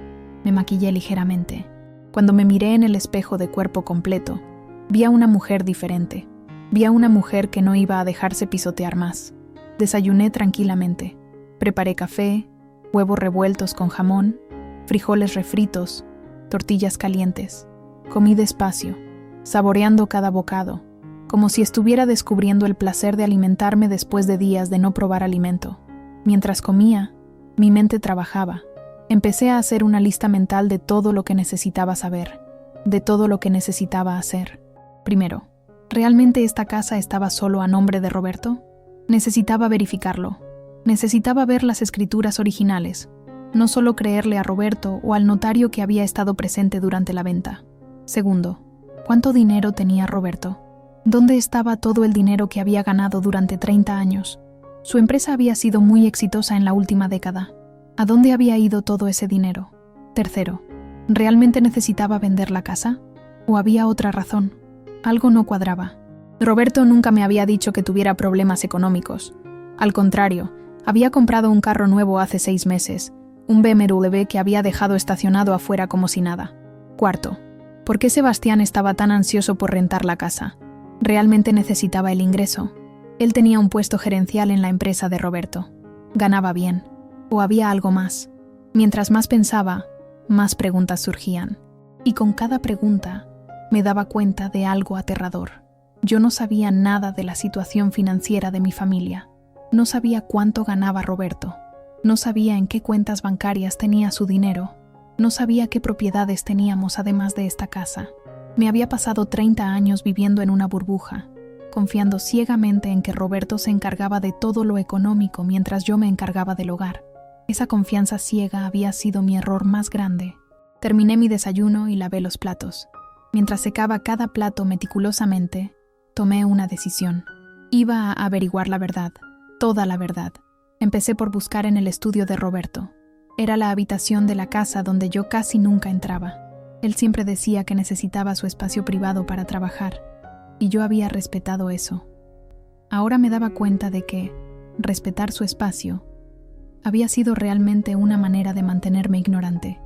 me maquillé ligeramente. Cuando me miré en el espejo de cuerpo completo, vi a una mujer diferente. Vi a una mujer que no iba a dejarse pisotear más. Desayuné tranquilamente. Preparé café, huevos revueltos con jamón, frijoles refritos, tortillas calientes. Comí despacio, saboreando cada bocado, como si estuviera descubriendo el placer de alimentarme después de días de no probar alimento. Mientras comía, mi mente trabajaba. Empecé a hacer una lista mental de todo lo que necesitaba saber, de todo lo que necesitaba hacer. Primero, ¿realmente esta casa estaba solo a nombre de Roberto? Necesitaba verificarlo. Necesitaba ver las escrituras originales, no solo creerle a Roberto o al notario que había estado presente durante la venta. Segundo, ¿cuánto dinero tenía Roberto? ¿Dónde estaba todo el dinero que había ganado durante 30 años? Su empresa había sido muy exitosa en la última década. ¿A dónde había ido todo ese dinero? Tercero, ¿realmente necesitaba vender la casa? ¿O había otra razón? Algo no cuadraba. Roberto nunca me había dicho que tuviera problemas económicos. Al contrario, había comprado un carro nuevo hace 6 meses, un BMW que había dejado estacionado afuera como si nada. Cuarto, ¿por qué Sebastián estaba tan ansioso por rentar la casa? ¿Realmente necesitaba el ingreso? Él tenía un puesto gerencial en la empresa de Roberto. Ganaba bien. ¿O había algo más? Mientras más pensaba, más preguntas surgían. Y con cada pregunta, me daba cuenta de algo aterrador. Yo no sabía nada de la situación financiera de mi familia. No sabía cuánto ganaba Roberto. No sabía en qué cuentas bancarias tenía su dinero. No sabía qué propiedades teníamos además de esta casa. Me había pasado 30 años viviendo en una burbuja, confiando ciegamente en que Roberto se encargaba de todo lo económico mientras yo me encargaba del hogar. Esa confianza ciega había sido mi error más grande. Terminé mi desayuno y lavé los platos. Mientras secaba cada plato meticulosamente, tomé una decisión. Iba a averiguar la verdad, toda la verdad. Empecé por buscar en el estudio de Roberto. Era la habitación de la casa donde yo casi nunca entraba. Él siempre decía que necesitaba su espacio privado para trabajar, y yo había respetado eso. Ahora me daba cuenta de que respetar su espacio había sido realmente una manera de mantenerme ignorante.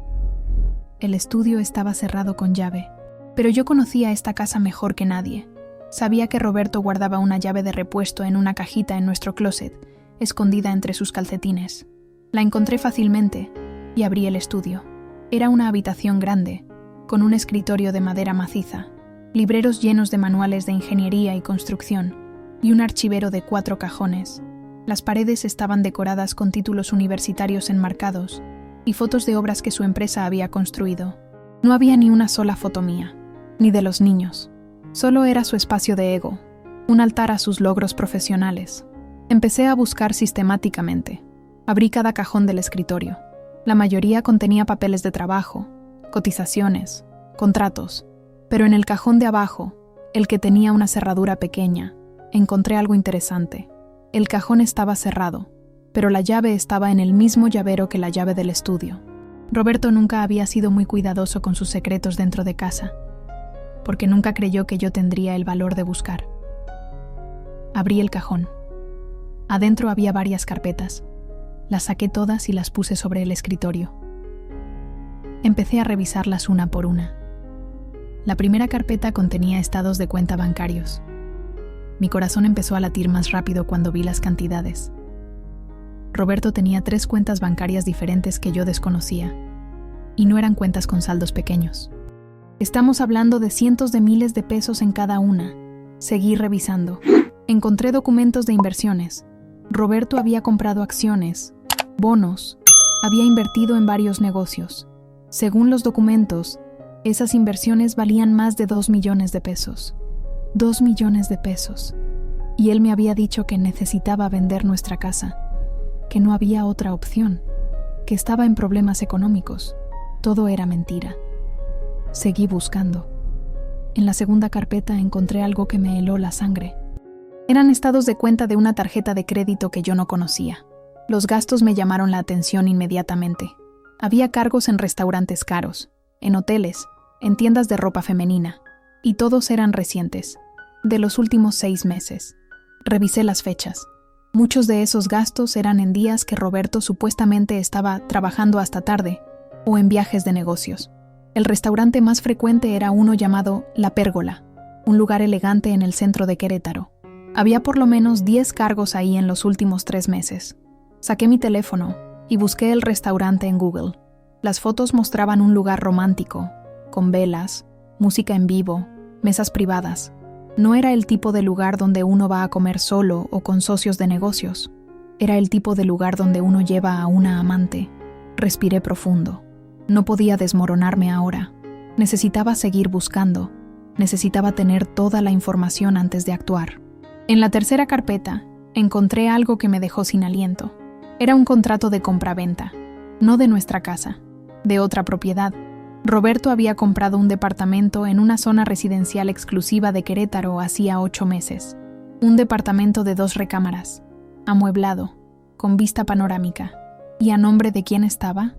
El estudio estaba cerrado con llave, pero yo conocía esta casa mejor que nadie. Sabía que Roberto guardaba una llave de repuesto en una cajita en nuestro closet, escondida entre sus calcetines. La encontré fácilmente y abrí el estudio. Era una habitación grande, con un escritorio de madera maciza, libreros llenos de manuales de ingeniería y construcción, y un archivero de 4 cajones. Las paredes estaban decoradas con títulos universitarios enmarcados y fotos de obras que su empresa había construido. No había ni una sola foto mía, ni de los niños. Solo era su espacio de ego, un altar a sus logros profesionales. Empecé a buscar sistemáticamente. Abrí cada cajón del escritorio. La mayoría contenía papeles de trabajo, cotizaciones, contratos. Pero en el cajón de abajo, el que tenía una cerradura pequeña, encontré algo interesante. El cajón estaba cerrado, pero la llave estaba en el mismo llavero que la llave del estudio. Roberto nunca había sido muy cuidadoso con sus secretos dentro de casa, porque nunca creyó que yo tendría el valor de buscar. Abrí el cajón. Adentro había varias carpetas. Las saqué todas y las puse sobre el escritorio. Empecé a revisarlas una por una. La primera carpeta contenía estados de cuenta bancarios. Mi corazón empezó a latir más rápido cuando vi las cantidades. Roberto tenía 3 cuentas bancarias diferentes que yo desconocía, y no eran cuentas con saldos pequeños. Estamos hablando de cientos de miles de pesos en cada una. Seguí revisando. Encontré documentos de inversiones. Roberto había comprado acciones, bonos, había invertido en varios negocios. Según los documentos, esas inversiones valían más de 2 millones de pesos. 2 millones de pesos. Y él me había dicho que necesitaba vender nuestra casa, que no había otra opción, que estaba en problemas económicos. Todo era mentira. Seguí buscando. En la segunda carpeta encontré algo que me heló la sangre. Eran estados de cuenta de una tarjeta de crédito que yo no conocía. Los gastos me llamaron la atención inmediatamente. Había cargos en restaurantes caros, en hoteles, en tiendas de ropa femenina, y todos eran recientes, de los últimos 6 meses. Revisé las fechas. Muchos de esos gastos eran en días que Roberto supuestamente estaba trabajando hasta tarde o en viajes de negocios. El restaurante más frecuente era uno llamado La Pérgola, un lugar elegante en el centro de Querétaro. Había por lo menos 10 cargos ahí en los últimos 3 meses. Saqué mi teléfono y busqué el restaurante en Google. Las fotos mostraban un lugar romántico, con velas, música en vivo, mesas privadas. No era el tipo de lugar donde uno va a comer solo o con socios de negocios. Era el tipo de lugar donde uno lleva a una amante. Respiré profundo. No podía desmoronarme ahora. Necesitaba seguir buscando. Necesitaba tener toda la información antes de actuar. En la tercera carpeta, encontré algo que me dejó sin aliento. Era un contrato de compraventa, no de nuestra casa, de otra propiedad. Roberto había comprado un departamento en una zona residencial exclusiva de Querétaro hacía 8 meses. Un departamento de 2 recámaras, amueblado, con vista panorámica. ¿Y a nombre de quién estaba?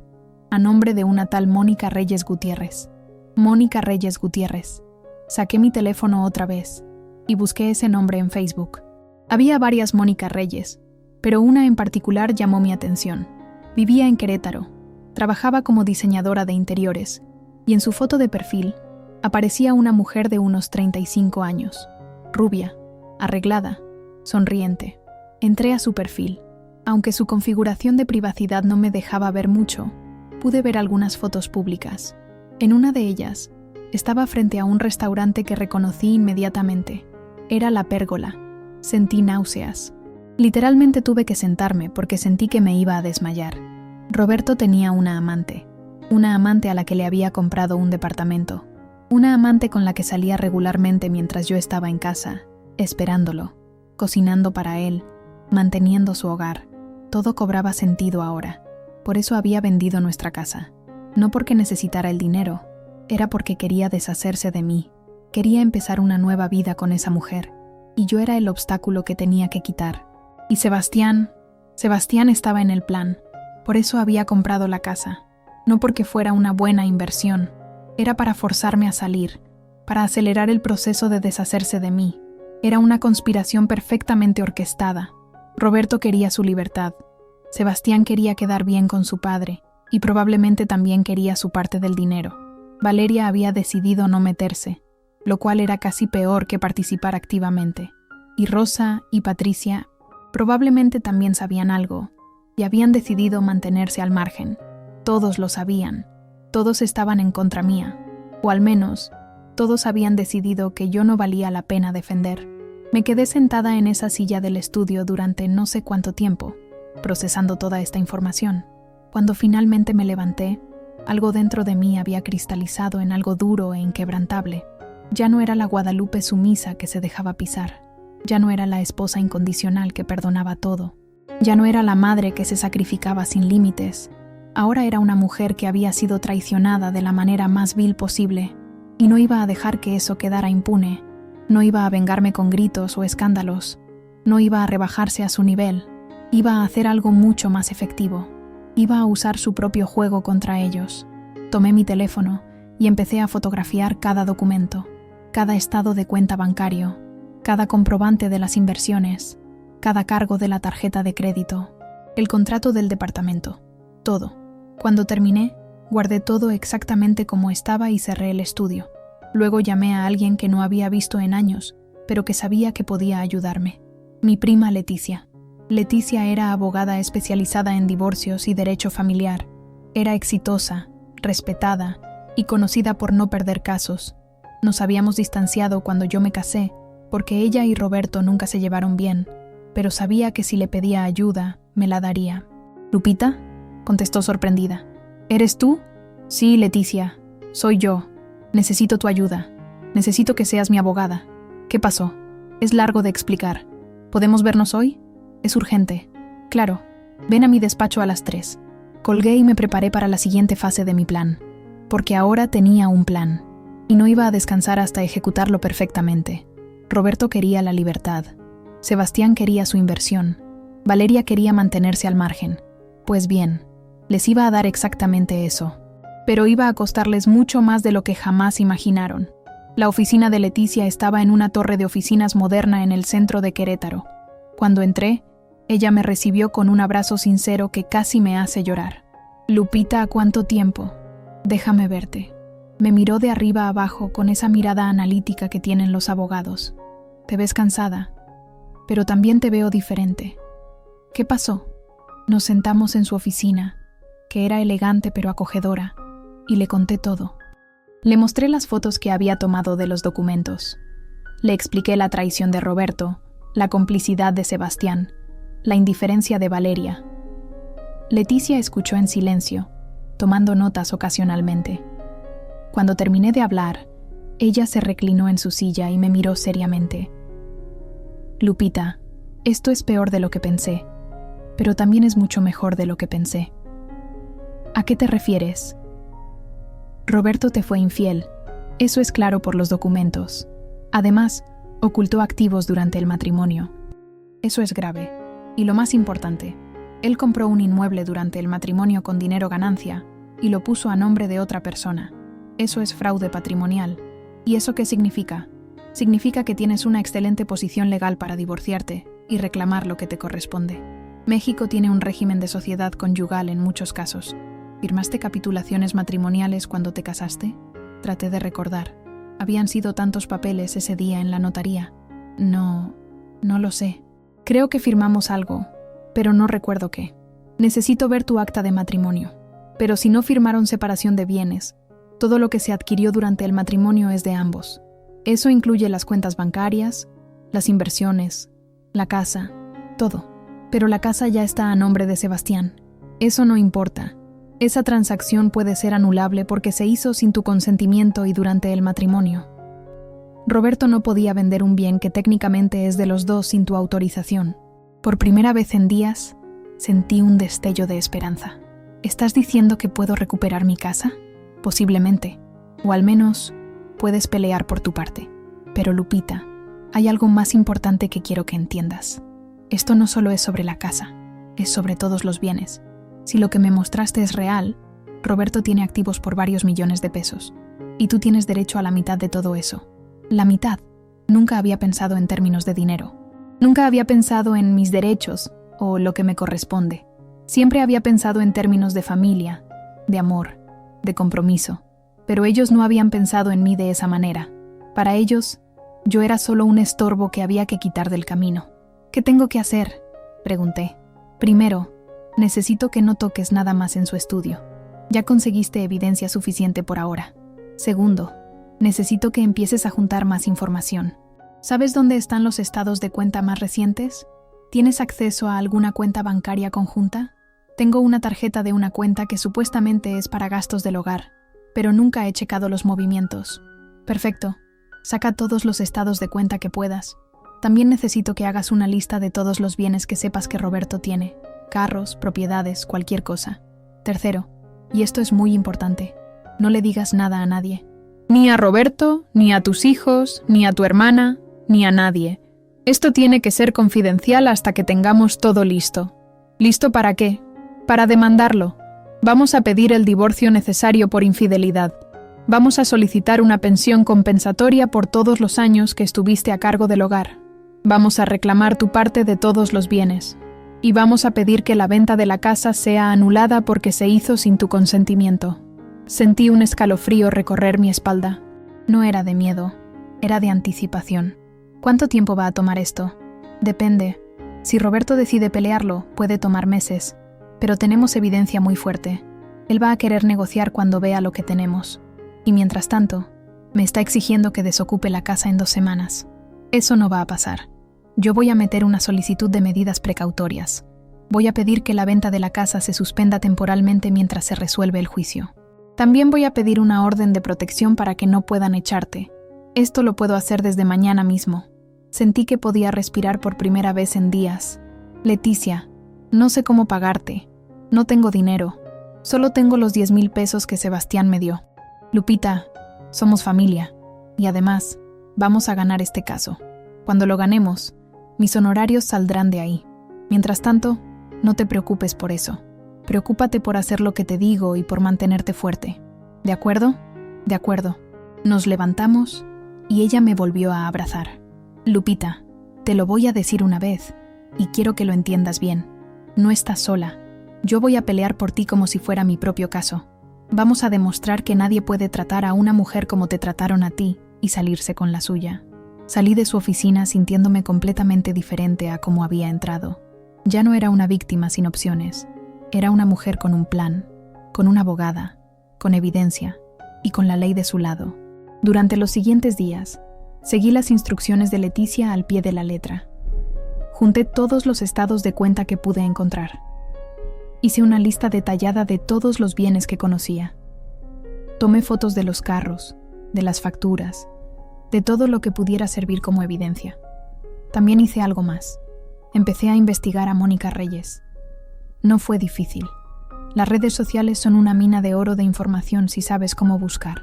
A nombre de una tal Mónica Reyes Gutiérrez. Mónica Reyes Gutiérrez. Saqué mi teléfono otra vez y busqué ese nombre en Facebook. Había varias Mónica Reyes, pero una en particular llamó mi atención. Vivía en Querétaro, trabajaba como diseñadora de interiores, y en su foto de perfil aparecía una mujer de unos 35 años, rubia, arreglada, sonriente. Entré a su perfil. Aunque su configuración de privacidad no me dejaba ver mucho, pude ver algunas fotos públicas. En una de ellas, estaba frente a un restaurante que reconocí inmediatamente. Era La Pérgola. Sentí náuseas. Literalmente tuve que sentarme porque sentí que me iba a desmayar. Roberto tenía una amante a la que le había comprado un departamento. Una amante con la que salía regularmente mientras yo estaba en casa, esperándolo, cocinando para él, manteniendo su hogar. Todo cobraba sentido ahora. Por eso había vendido nuestra casa. No porque necesitara el dinero, era porque quería deshacerse de mí. Quería empezar una nueva vida con esa mujer, y yo era el obstáculo que tenía que quitar. Y Sebastián estaba en el plan. Por eso había comprado la casa. No porque fuera una buena inversión. Era para forzarme a salir, para acelerar el proceso de deshacerse de mí. Era una conspiración perfectamente orquestada. Roberto quería su libertad. Sebastián quería quedar bien con su padre, y probablemente también quería su parte del dinero. Valeria había decidido no meterse, lo cual era casi peor que participar activamente. Y Rosa y Patricia probablemente también sabían algo, y habían decidido mantenerse al margen. Todos lo sabían, todos estaban en contra mía, o al menos, todos habían decidido que yo no valía la pena defender. Me quedé sentada en esa silla del estudio durante no sé cuánto tiempo, procesando toda esta información. Cuando finalmente me levanté, algo dentro de mí había cristalizado en algo duro e inquebrantable. Ya no era la Guadalupe sumisa que se dejaba pisar. Ya no era la esposa incondicional que perdonaba todo. Ya no era la madre que se sacrificaba sin límites. Ahora era una mujer que había sido traicionada de la manera más vil posible, y no iba a dejar que eso quedara impune. No iba a vengarme con gritos o escándalos. No iba a rebajarse a su nivel. Iba a hacer algo mucho más efectivo. Iba a usar su propio juego contra ellos. Tomé mi teléfono y empecé a fotografiar cada documento, cada estado de cuenta bancario, cada comprobante de las inversiones, cada cargo de la tarjeta de crédito, el contrato del departamento, todo. Cuando terminé, guardé todo exactamente como estaba y cerré el estudio. Luego llamé a alguien que no había visto en años, pero que sabía que podía ayudarme. Mi prima Leticia. Leticia era abogada especializada en divorcios y derecho familiar. Era exitosa, respetada y conocida por no perder casos. Nos habíamos distanciado cuando yo me casé, porque ella y Roberto nunca se llevaron bien, pero sabía que si le pedía ayuda, me la daría. «¿Lupita?», contestó sorprendida. «¿Eres tú?». «Sí, Leticia, soy yo. Necesito tu ayuda. Necesito que seas mi abogada». «¿Qué pasó?». «Es largo de explicar. ¿Podemos vernos hoy?». «Es urgente». «Claro. Ven a mi despacho a las 3». Colgué y me preparé para la siguiente fase de mi plan, porque ahora tenía un plan, y no iba a descansar hasta ejecutarlo perfectamente. Roberto quería la libertad. Sebastián quería su inversión. Valeria quería mantenerse al margen. Pues bien, les iba a dar exactamente eso. Pero iba a costarles mucho más de lo que jamás imaginaron. La oficina de Leticia estaba en una torre de oficinas moderna en el centro de Querétaro. Cuando entré, ella me recibió con un abrazo sincero que casi me hace llorar. «Lupita, ¿cuánto tiempo? Déjame verte». Me miró de arriba a abajo con esa mirada analítica que tienen los abogados. «¿Te ves cansada?». pero también te veo diferente. ¿Qué pasó? Nos sentamos en su oficina, que era elegante pero acogedora, y le conté todo. Le mostré las fotos que había tomado de los documentos. Le expliqué la traición de Roberto, la complicidad de Sebastián, la indiferencia de Valeria. Leticia escuchó en silencio, tomando notas ocasionalmente. Cuando terminé de hablar, ella se reclinó en su silla y me miró seriamente. Lupita, esto es peor de lo que pensé, pero también es mucho mejor de lo que pensé. ¿A qué te refieres? Roberto te fue infiel, eso es claro por los documentos. Además, ocultó activos durante el matrimonio. Eso es grave. Y lo más importante, él compró un inmueble durante el matrimonio con dinero ganancia y lo puso a nombre de otra persona. Eso es fraude patrimonial. ¿Y eso qué significa? Significa que tienes una excelente posición legal para divorciarte y reclamar lo que te corresponde. México tiene un régimen de sociedad conyugal en muchos casos. ¿Firmaste capitulaciones matrimoniales cuando te casaste? Traté de recordar. Habían sido tantos papeles ese día en la notaría. No lo sé. Creo que firmamos algo, pero no recuerdo qué. Necesito ver tu acta de matrimonio. Pero si no firmaron separación de bienes, todo lo que se adquirió durante el matrimonio es de ambos. Eso incluye las cuentas bancarias, las inversiones, la casa, todo. Pero la casa ya está a nombre de Sebastián. Eso no importa. Esa transacción puede ser anulable porque se hizo sin tu consentimiento y durante el matrimonio. Roberto no podía vender un bien que técnicamente es de los dos sin tu autorización. Por primera vez en días, sentí un destello de esperanza. ¿Estás diciendo que puedo recuperar mi casa? Posiblemente. O al menos, puedes pelear por tu parte. Pero Lupita, hay algo más importante que quiero que entiendas. Esto no solo es sobre la casa, es sobre todos los bienes. Si lo que me mostraste es real, Roberto tiene activos por varios millones de pesos. Y tú tienes derecho a la mitad de todo eso. La mitad. Nunca había pensado en términos de dinero. Nunca había pensado en mis derechos o lo que me corresponde. Siempre había pensado en términos de familia, de amor, de compromiso. Pero ellos no habían pensado en mí de esa manera. Para ellos, yo era solo un estorbo que había que quitar del camino. ¿Qué tengo que hacer?, pregunté. Primero, necesito que no toques nada más en su estudio. Ya conseguiste evidencia suficiente por ahora. Segundo, necesito que empieces a juntar más información. ¿Sabes dónde están los estados de cuenta más recientes? ¿Tienes acceso a alguna cuenta bancaria conjunta? Tengo una tarjeta de una cuenta que supuestamente es para gastos del hogar, pero nunca he checado los movimientos. Perfecto. Saca todos los estados de cuenta que puedas. También necesito que hagas una lista de todos los bienes que sepas que Roberto tiene. Carros, propiedades, cualquier cosa. Tercero, y esto es muy importante, no le digas nada a nadie. Ni a Roberto, ni a tus hijos, ni a tu hermana, ni a nadie. Esto tiene que ser confidencial hasta que tengamos todo listo. ¿Listo para qué? Para demandarlo. Vamos a pedir el divorcio necesario por infidelidad. Vamos a solicitar una pensión compensatoria por todos los años que estuviste a cargo del hogar. Vamos a reclamar tu parte de todos los bienes. Y vamos a pedir que la venta de la casa sea anulada porque se hizo sin tu consentimiento. Sentí un escalofrío recorrer mi espalda. No era de miedo, era de anticipación. ¿Cuánto tiempo va a tomar esto? Depende. Si Roberto decide pelearlo, puede tomar meses. Pero tenemos evidencia muy fuerte. Él va a querer negociar cuando vea lo que tenemos. Y mientras tanto, me está exigiendo que desocupe la casa en 2 semanas. Eso no va a pasar. Yo voy a meter una solicitud de medidas precautorias. Voy a pedir que la venta de la casa se suspenda temporalmente mientras se resuelve el juicio. También voy a pedir una orden de protección para que no puedan echarte. Esto lo puedo hacer desde mañana mismo. Sentí que podía respirar por primera vez en días. Leticia, no sé cómo pagarte. No tengo dinero. Solo tengo los 10,000 pesos que Sebastián me dio. Lupita, somos familia. Y además, vamos a ganar este caso. Cuando lo ganemos, mis honorarios saldrán de ahí. Mientras tanto, no te preocupes por eso. Preocúpate por hacer lo que te digo y por mantenerte fuerte. ¿De acuerdo? De acuerdo. Nos levantamos y ella me volvió a abrazar. Lupita, te lo voy a decir una vez, y quiero que lo entiendas bien. No estás sola. Yo voy a pelear por ti como si fuera mi propio caso. Vamos a demostrar que nadie puede tratar a una mujer como te trataron a ti y salirse con la suya. Salí de su oficina sintiéndome completamente diferente a como había entrado. Ya no era una víctima sin opciones. Era una mujer con un plan, con una abogada, con evidencia y con la ley de su lado. Durante los siguientes días, seguí las instrucciones de Leticia al pie de la letra. Junté todos los estados de cuenta que pude encontrar. Hice una lista detallada de todos los bienes que conocía. Tomé fotos de los carros, de las facturas, de todo lo que pudiera servir como evidencia. También hice algo más. Empecé a investigar a Mónica Reyes. No fue difícil. Las redes sociales son una mina de oro de información si sabes cómo buscar.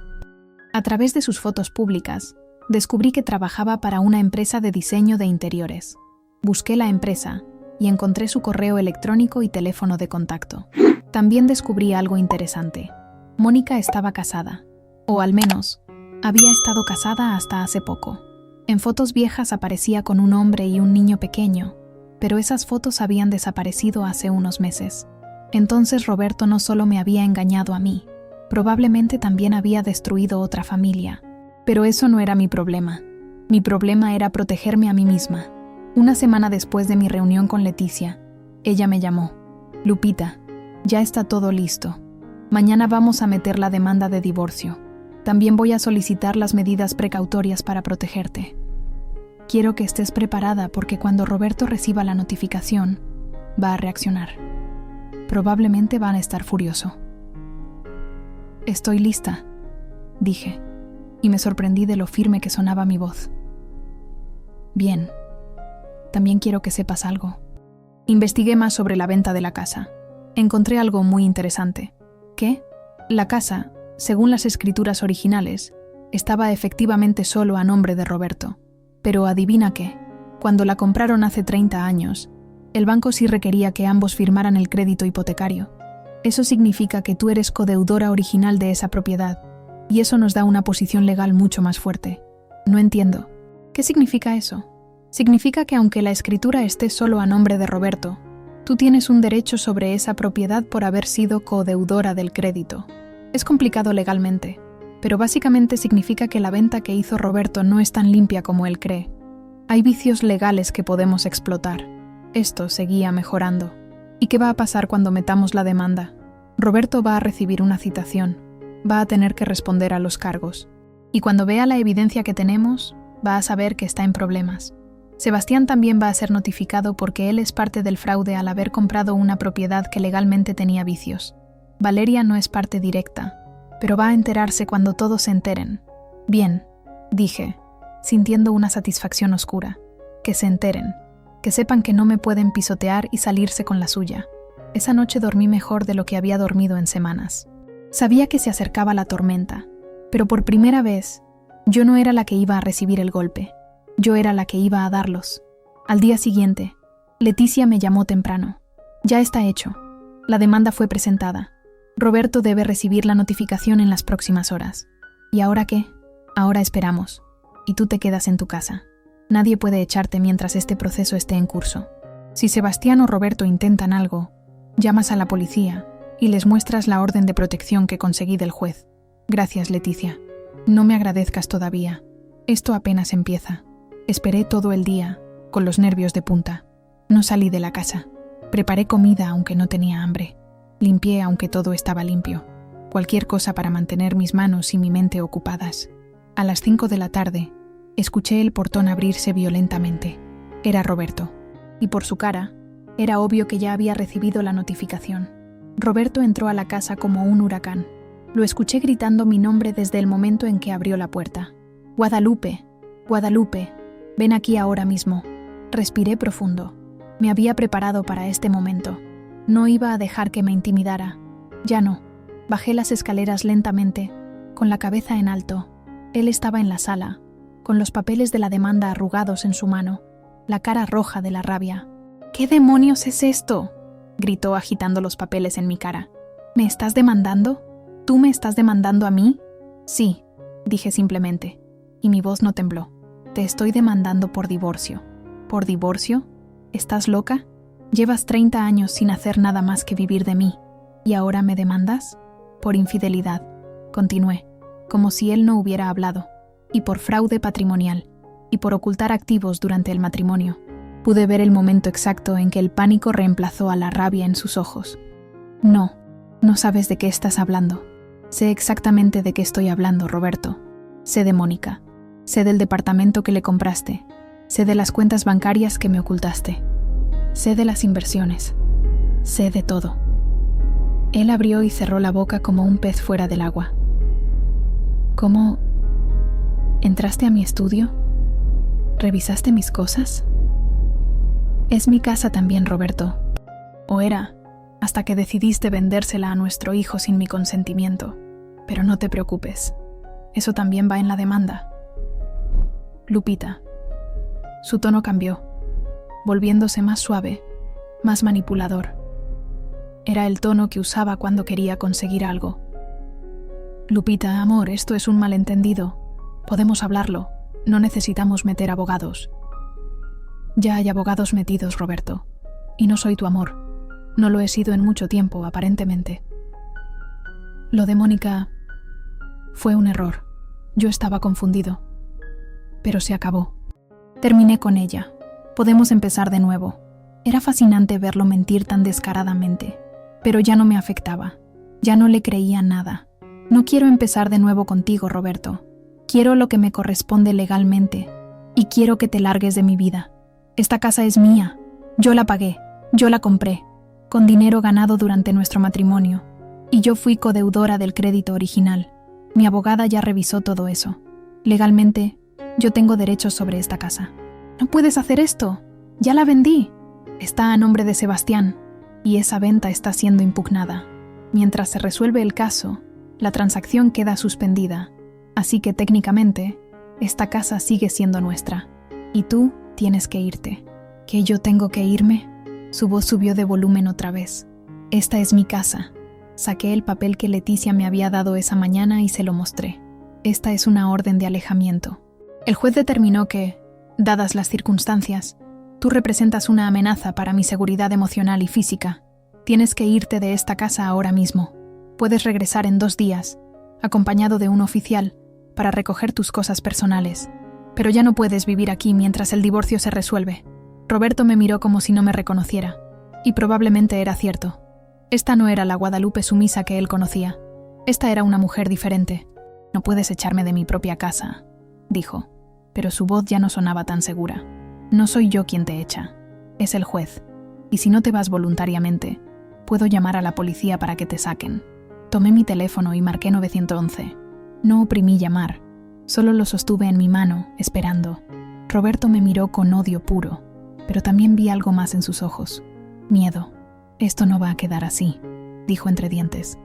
A través de sus fotos públicas, descubrí que trabajaba para una empresa de diseño de interiores. Busqué la empresa y encontré su correo electrónico y teléfono de contacto. También descubrí algo interesante. Mónica estaba casada, o al menos, había estado casada hasta hace poco. En fotos viejas aparecía con un hombre y un niño pequeño, pero esas fotos habían desaparecido hace unos meses. Entonces Roberto no solo me había engañado a mí, probablemente también había destruido otra familia. Pero eso no era mi problema. Mi problema era protegerme a mí misma. Una semana después de mi reunión con Leticia, ella me llamó. Lupita, ya está todo listo. Mañana vamos a meter la demanda de divorcio. También voy a solicitar las medidas precautorias para protegerte. Quiero que estés preparada porque cuando Roberto reciba la notificación, va a reaccionar. Probablemente va a estar furioso. Estoy lista, dije, y me sorprendí de lo firme que sonaba mi voz. Bien, también quiero que sepas algo. Investigué más sobre la venta de la casa. Encontré algo muy interesante. ¿Qué? La casa, según las escrituras originales, estaba efectivamente solo a nombre de Roberto. Pero adivina qué, cuando la compraron hace 30 años, el banco sí requería que ambos firmaran el crédito hipotecario. Eso significa que tú eres codeudora original de esa propiedad, y eso nos da una posición legal mucho más fuerte. No entiendo. ¿Qué significa eso? Significa que aunque la escritura esté solo a nombre de Roberto, tú tienes un derecho sobre esa propiedad por haber sido codeudora del crédito. Es complicado legalmente, pero básicamente significa que la venta que hizo Roberto no es tan limpia como él cree. Hay vicios legales que podemos explotar. Esto seguía mejorando. ¿Y qué va a pasar cuando metamos la demanda? Roberto va a recibir una citación. Va a tener que responder a los cargos. Y cuando vea la evidencia que tenemos, va a saber que está en problemas. Sebastián también va a ser notificado porque él es parte del fraude al haber comprado una propiedad que legalmente tenía vicios. Valeria no es parte directa, pero va a enterarse cuando todos se enteren. Bien, dije, sintiendo una satisfacción oscura. Que se enteren, que sepan que no me pueden pisotear y salirse con la suya. Esa noche dormí mejor de lo que había dormido en semanas. Sabía que se acercaba la tormenta, pero por primera vez, yo no era la que iba a recibir el golpe. Yo era la que iba a darlos. Al día siguiente, Leticia me llamó temprano. Ya está hecho. La demanda fue presentada. Roberto debe recibir la notificación en las próximas horas. ¿Y ahora qué? Ahora esperamos. Y tú te quedas en tu casa. Nadie puede echarte mientras este proceso esté en curso. Si Sebastián o Roberto intentan algo, llamas a la policía y les muestras la orden de protección que conseguí del juez. Gracias, Leticia. No me agradezcas todavía. Esto apenas empieza. Esperé todo el día, con los nervios de punta. No salí de la casa. Preparé comida aunque no tenía hambre. Limpié aunque todo estaba limpio. Cualquier cosa para mantener mis manos y mi mente ocupadas. A las 5 de la tarde, escuché el portón abrirse violentamente. Era Roberto. Y por su cara, era obvio que ya había recibido la notificación. Roberto entró a la casa como un huracán. Lo escuché gritando mi nombre desde el momento en que abrió la puerta. Guadalupe, Guadalupe. Ven aquí ahora mismo. Respiré profundo. Me había preparado para este momento. No iba a dejar que me intimidara. Ya no. Bajé las escaleras lentamente, con la cabeza en alto. Él estaba en la sala, con los papeles de la demanda arrugados en su mano, la cara roja de la rabia. ¿Qué demonios es esto?, gritó agitando los papeles en mi cara. ¿Me estás demandando? ¿Tú me estás demandando a mí? Sí, dije simplemente, y mi voz no tembló. Te estoy demandando por divorcio. ¿Por divorcio? ¿Estás loca? Llevas 30 años sin hacer nada más que vivir de mí. ¿Y ahora me demandas? Por infidelidad, continué, como si él no hubiera hablado, y por fraude patrimonial. y por ocultar activos durante el matrimonio. Pude ver el momento exacto en que el pánico reemplazó a la rabia en sus ojos. No, no sabes de qué estás hablando. Sé exactamente de qué estoy hablando, Roberto. Sé de Mónica. Sé del departamento que le compraste. Sé de las cuentas bancarias que me ocultaste. Sé de las inversiones. Sé de todo. Él abrió y cerró la boca como un pez fuera del agua. ¿Cómo? ¿Entraste a mi estudio? ¿Revisaste mis cosas? Es mi casa también, Roberto. O era, hasta que decidiste vendérsela a nuestro hijo sin mi consentimiento. Pero no te preocupes. Eso también va en la demanda. Lupita. Su tono cambió, volviéndose más suave, más manipulador. Era el tono que usaba cuando quería conseguir algo. Lupita, amor, esto es un malentendido. Podemos hablarlo. No necesitamos meter abogados. Ya hay abogados metidos, Roberto. Y no soy tu amor. No lo he sido en mucho tiempo, aparentemente. Lo de Mónica fue un error. Yo estaba confundido. Pero se acabó. Terminé con ella. Podemos empezar de nuevo. Era fascinante verlo mentir tan descaradamente. Pero ya no me afectaba. Ya no le creía nada. No quiero empezar de nuevo contigo, Roberto. Quiero lo que me corresponde legalmente. Y quiero que te largues de mi vida. Esta casa es mía. Yo la pagué. Yo la compré. Con dinero ganado durante nuestro matrimonio. Y yo fui codeudora del crédito original. Mi abogada ya revisó todo eso. Legalmente, yo tengo derechos sobre esta casa. No puedes hacer esto. Ya la vendí. Está a nombre de Sebastián. Y esa venta está siendo impugnada. Mientras se resuelve el caso, la transacción queda suspendida. Así que técnicamente, esta casa sigue siendo nuestra. Y tú tienes que irte. ¿Que yo tengo que irme? Su voz subió de volumen otra vez. Esta es mi casa. Saqué el papel que Leticia me había dado esa mañana y se lo mostré. Esta es una orden de alejamiento. El juez determinó que, dadas las circunstancias, tú representas una amenaza para mi seguridad emocional y física. Tienes que irte de esta casa ahora mismo. Puedes regresar en 2 días, acompañado de un oficial, para recoger tus cosas personales. Pero ya no puedes vivir aquí mientras el divorcio se resuelve. Roberto me miró como si no me reconociera. Y probablemente era cierto. Esta no era la Guadalupe sumisa que él conocía. Esta era una mujer diferente. No puedes echarme de mi propia casa, dijo. Pero su voz ya no sonaba tan segura. No soy yo quien te echa. Es el juez. Y si no te vas voluntariamente, puedo llamar a la policía para que te saquen. Tomé mi teléfono y marqué 911. No oprimí llamar. Solo lo sostuve en mi mano, esperando. Roberto me miró con odio puro, pero también vi algo más en sus ojos. Miedo. Esto no va a quedar así, dijo entre dientes.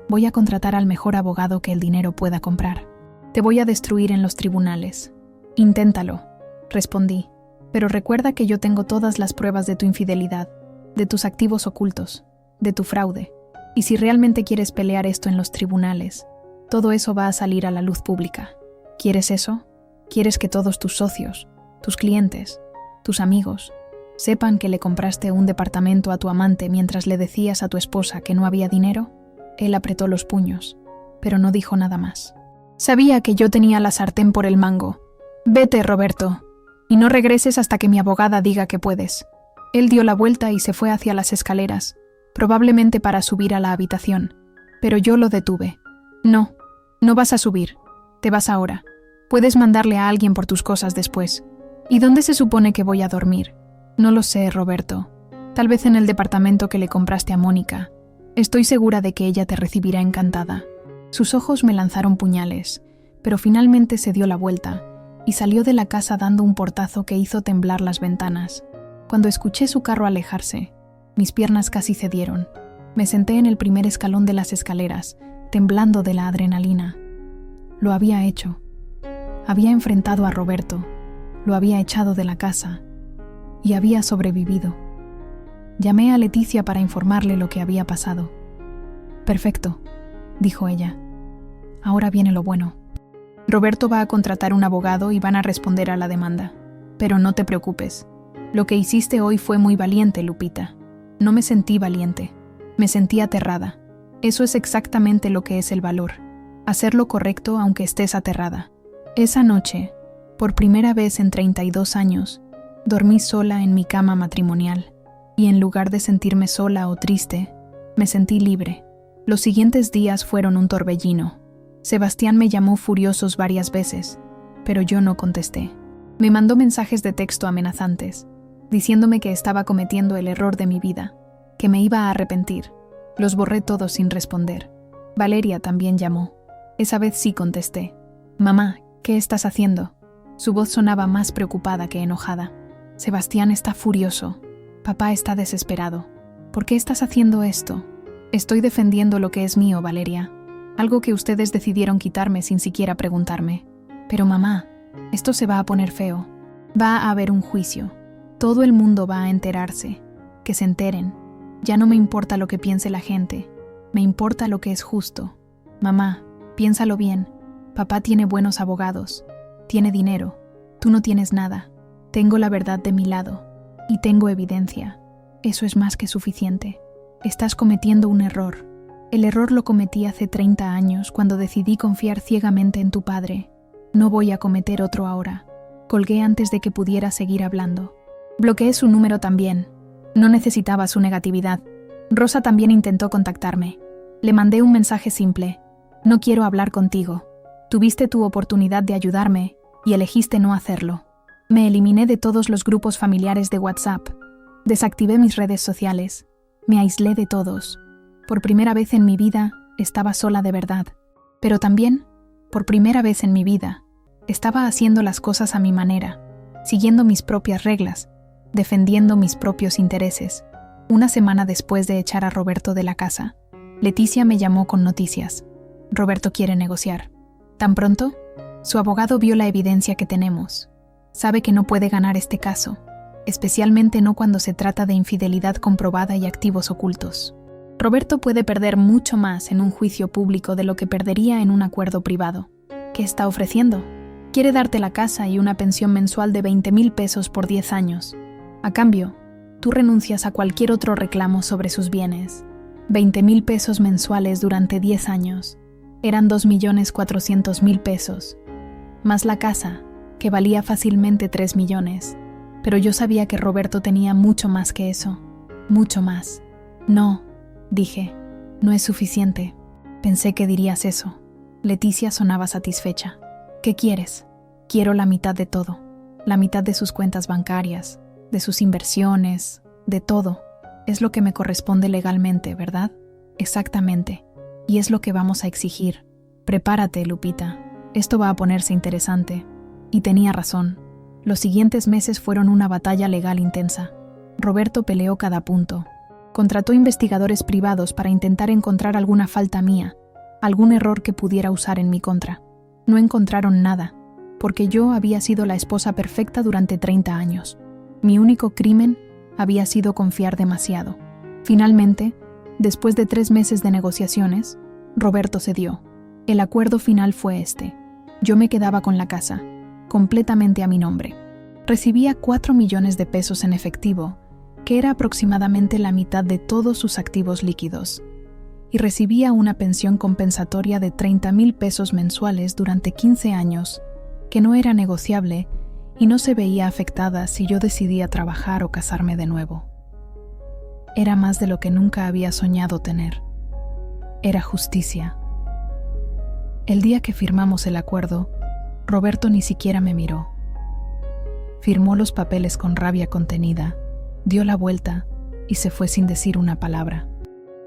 Voy a contratar al mejor abogado que el dinero pueda comprar. Te voy a destruir en los tribunales. Inténtalo, respondí. Pero recuerda que yo tengo todas las pruebas de tu infidelidad, de tus activos ocultos, de tu fraude. Y si realmente quieres pelear esto en los tribunales, todo eso va a salir a la luz pública. ¿Quieres eso? ¿Quieres que todos tus socios, tus clientes, tus amigos, sepan que le compraste un departamento a tu amante mientras le decías a tu esposa que no había dinero? Él apretó los puños, pero no dijo nada más. Sabía que yo tenía la sartén por el mango. Vete, Roberto, y no regreses hasta que mi abogada diga que puedes. Él dio la vuelta y se fue hacia las escaleras, probablemente para subir a la habitación, pero yo lo detuve. No, no vas a subir. Te vas ahora. Puedes mandarle a alguien por tus cosas después. ¿Y dónde se supone que voy a dormir? No lo sé, Roberto. Tal vez en el departamento que le compraste a Mónica. Estoy segura de que ella te recibirá encantada. Sus ojos me lanzaron puñales, pero finalmente se dio la vuelta y salió de la casa dando un portazo que hizo temblar las ventanas. Cuando escuché su carro alejarse, mis piernas casi cedieron. Me senté en el primer escalón de las escaleras, temblando de la adrenalina. Lo había hecho. Había enfrentado a Roberto, lo había echado de la casa y había sobrevivido. Llamé a Leticia para informarle lo que había pasado. Perfecto, dijo ella. Ahora viene lo bueno. Roberto va a contratar un abogado y van a responder a la demanda. Pero no te preocupes. Lo que hiciste hoy fue muy valiente, Lupita. No me sentí valiente. Me sentí aterrada. Eso es exactamente lo que es el valor. Hacer lo correcto aunque estés aterrada. Esa noche, Por primera vez en 32 años, dormí sola en mi cama matrimonial, y en lugar de sentirme sola o triste, me sentí libre. Los siguientes días fueron un torbellino. Sebastián me llamó furiosos varias veces, pero yo no contesté. Me mandó mensajes de texto amenazantes, diciéndome que estaba cometiendo el error de mi vida, que me iba a arrepentir. Los borré todos sin responder. Valeria también llamó. Esa vez sí contesté. «Mamá, ¿qué estás haciendo?» Su voz sonaba más preocupada que enojada. «Sebastián está furioso. Papá está desesperado. ¿Por qué estás haciendo esto?» «Estoy defendiendo lo que es mío, Valeria. Algo que ustedes decidieron quitarme sin siquiera preguntarme. Pero mamá, esto se va a poner feo. Va a haber un juicio. Todo el mundo va a enterarse. Que se enteren. Ya no me importa lo que piense la gente. Me importa lo que es justo. Mamá, piénsalo bien. Papá tiene buenos abogados. Tiene dinero. Tú no tienes nada. Tengo la verdad de mi lado. Y tengo evidencia. Eso es más que suficiente. Estás cometiendo un error. El error lo cometí hace 30 años cuando decidí confiar ciegamente en tu padre. No voy a cometer otro ahora. Colgué antes de que pudiera seguir hablando. Bloqueé su número también. No necesitaba su negatividad. Rosa también intentó contactarme. Le mandé un mensaje simple. No quiero hablar contigo. Tuviste tu oportunidad de ayudarme y elegiste no hacerlo. Me eliminé de todos los grupos familiares de WhatsApp. Desactivé mis redes sociales. Me aislé de todos. Por primera vez en mi vida, estaba sola de verdad. Pero también, por primera vez en mi vida, estaba haciendo las cosas a mi manera, siguiendo mis propias reglas, defendiendo mis propios intereses. Una semana después de echar a Roberto de la casa, Leticia me llamó con noticias. Roberto quiere negociar. ¿Tan pronto? Su abogado vio la evidencia que tenemos. Sabe que no puede ganar este caso, especialmente no cuando se trata de infidelidad comprobada y activos ocultos. Roberto puede perder mucho más en un juicio público de lo que perdería en un acuerdo privado. ¿Qué está ofreciendo? Quiere darte la casa y una pensión mensual de 20,000 pesos por 10 años. A cambio, tú renuncias a cualquier otro reclamo sobre sus bienes. 20,000 pesos mensuales durante 10 años. Eran 2,400,000 pesos. Más la casa, que valía fácilmente 3 millones. Pero yo sabía que Roberto tenía mucho más que eso. Mucho más. No, dije, no es suficiente. Pensé que dirías eso. Leticia sonaba satisfecha. ¿Qué quieres? Quiero la mitad de todo. La mitad de sus cuentas bancarias, de sus inversiones, de todo. Es lo que me corresponde legalmente, ¿verdad? Exactamente. Y es lo que vamos a exigir. Prepárate, Lupita. Esto va a ponerse interesante. Y tenía razón. Los siguientes meses fueron una batalla legal intensa. Roberto peleó cada punto. Contrató investigadores privados para intentar encontrar alguna falta mía, algún error que pudiera usar en mi contra. No encontraron nada, porque yo había sido la esposa perfecta durante 30 años. Mi único crimen había sido confiar demasiado. Finalmente, después de 3 meses de negociaciones, Roberto cedió. El acuerdo final fue este. Yo me quedaba con la casa, completamente a mi nombre. Recibía 4 millones de pesos en efectivo, que era aproximadamente la mitad de todos sus activos líquidos, y recibía una pensión compensatoria de 30,000 pesos mensuales durante 15 años, que no era negociable y no se veía afectada si yo decidía trabajar o casarme de nuevo. Era más de lo que nunca había soñado tener. Era justicia. El día que firmamos el acuerdo, Roberto ni siquiera me miró. Firmó los papeles con rabia contenida, dio la vuelta y se fue sin decir una palabra.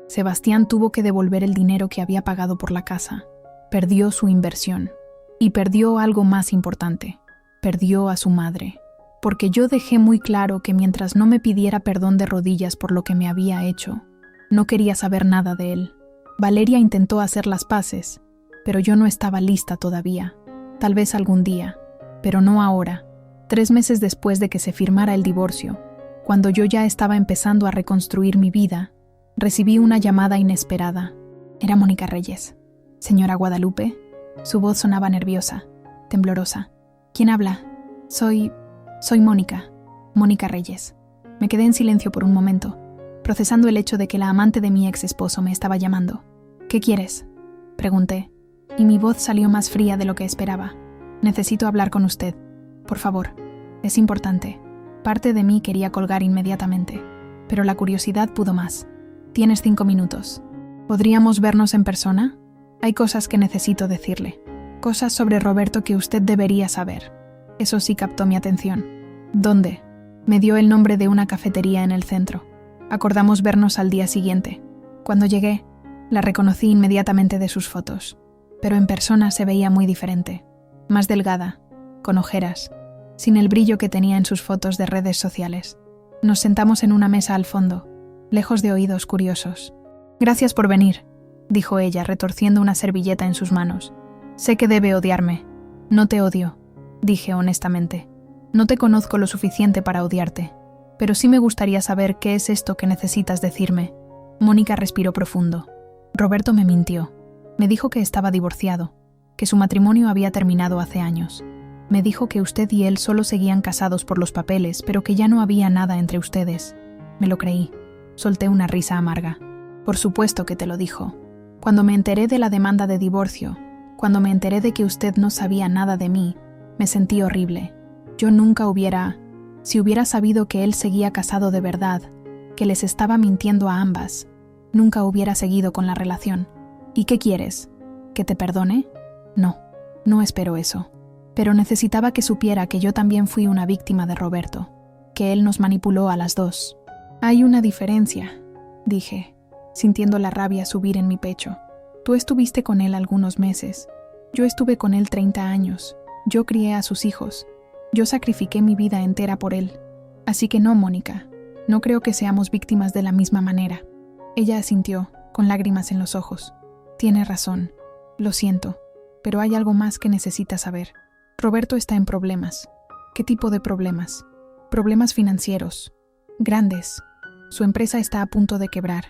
Sebastián tuvo que devolver el dinero que había pagado por la casa. Perdió su inversión. Y perdió algo más importante. Perdió a su madre. Porque yo dejé muy claro que mientras no me pidiera perdón de rodillas por lo que me había hecho, no quería saber nada de él. Valeria intentó hacer las paces, pero yo no estaba lista todavía. Tal vez algún día, pero no ahora. 3 meses después de que se firmara el divorcio, cuando yo ya estaba empezando a reconstruir mi vida, recibí una llamada inesperada. Era Mónica Reyes. «Señora Guadalupe». Su voz sonaba nerviosa, temblorosa. «¿Quién habla?» Soy Mónica. Mónica Reyes». Me quedé en silencio por un momento, procesando el hecho de que la amante de mi ex esposo me estaba llamando. «¿Qué quieres?», pregunté, y mi voz salió más fría de lo que esperaba. «Necesito hablar con usted». Por favor, es importante. Parte de mí quería colgar inmediatamente, pero la curiosidad pudo más. Tienes 5 minutos. ¿Podríamos vernos en persona? Hay cosas que necesito decirle. Cosas sobre Roberto que usted debería saber. Eso sí captó mi atención. ¿Dónde? Me dio el nombre de una cafetería en el centro. Acordamos vernos al día siguiente. Cuando llegué, la reconocí inmediatamente de sus fotos, pero en persona se veía muy diferente. Más delgada, con ojeras, sin el brillo que tenía en sus fotos de redes sociales. Nos sentamos en una mesa al fondo, lejos de oídos curiosos. «Gracias por venir», dijo ella, retorciendo una servilleta en sus manos. «Sé que debe odiarme. No te odio», dije honestamente. «No te conozco lo suficiente para odiarte, pero sí me gustaría saber qué es esto que necesitas decirme». Mónica respiró profundo. Roberto me mintió. Me dijo que estaba divorciado, que su matrimonio había terminado hace años. Me dijo que usted y él solo seguían casados por los papeles, pero que ya no había nada entre ustedes. Me lo creí. Solté una risa amarga. Por supuesto que te lo dijo. Cuando me enteré de la demanda de divorcio, cuando me enteré de que usted no sabía nada de mí, me sentí horrible. Yo nunca hubiera... Si hubiera sabido que él seguía casado de verdad, que les estaba mintiendo a ambas, nunca hubiera seguido con la relación. ¿Y qué quieres? ¿Que te perdone? No, no espero eso. Pero necesitaba que supiera que yo también fui una víctima de Roberto, que él nos manipuló a las dos. Hay una diferencia, dije, sintiendo la rabia subir en mi pecho. Tú estuviste con él algunos meses. Yo estuve con él 30 años. Yo crié a sus hijos. Yo sacrifiqué mi vida entera por él. Así que no, Mónica, no creo que seamos víctimas de la misma manera. Ella asintió, con lágrimas en los ojos. Tienes razón. Lo siento, pero hay algo más que necesitas saber. Roberto está en problemas. ¿Qué tipo de problemas? Problemas financieros. Grandes. Su empresa está a punto de quebrar.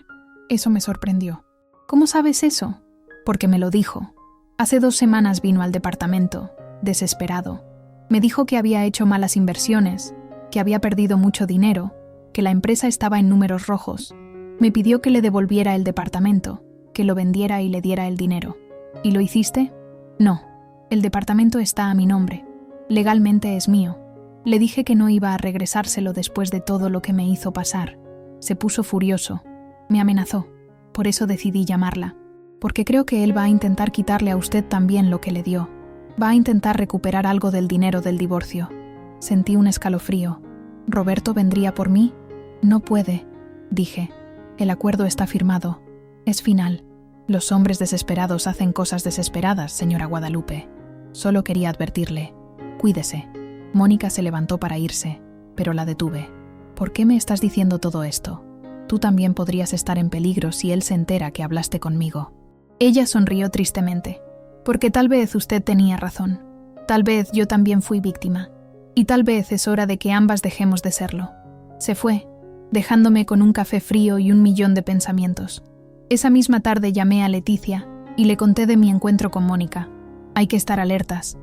Eso me sorprendió. ¿Cómo sabes eso? Porque me lo dijo. Hace 2 semanas vino al departamento, desesperado. Me dijo que había hecho malas inversiones, que había perdido mucho dinero, que la empresa estaba en números rojos. Me pidió que le devolviera el departamento, que lo vendiera y le diera el dinero. ¿Y lo hiciste? No. El departamento está a mi nombre. Legalmente es mío. Le dije que no iba a regresárselo después de todo lo que me hizo pasar. Se puso furioso. Me amenazó. Por eso decidí llamarla. Porque creo que él va a intentar quitarle a usted también lo que le dio. Va a intentar recuperar algo del dinero del divorcio. Sentí un escalofrío. ¿Roberto vendría por mí? No puede, dije. El acuerdo está firmado. Es final. Los hombres desesperados hacen cosas desesperadas, señora Guadalupe. Solo quería advertirle. Cuídese. Mónica se levantó para irse, pero la detuve. ¿Por qué me estás diciendo todo esto? Tú también podrías estar en peligro si él se entera que hablaste conmigo. Ella sonrió tristemente. Porque tal vez usted tenía razón. Tal vez yo también fui víctima. Y tal vez es hora de que ambas dejemos de serlo. Se fue, dejándome con un café frío y 1.000.000 de pensamientos. Esa misma tarde llamé a Leticia y le conté de mi encuentro con Mónica. Hay que estar alertas,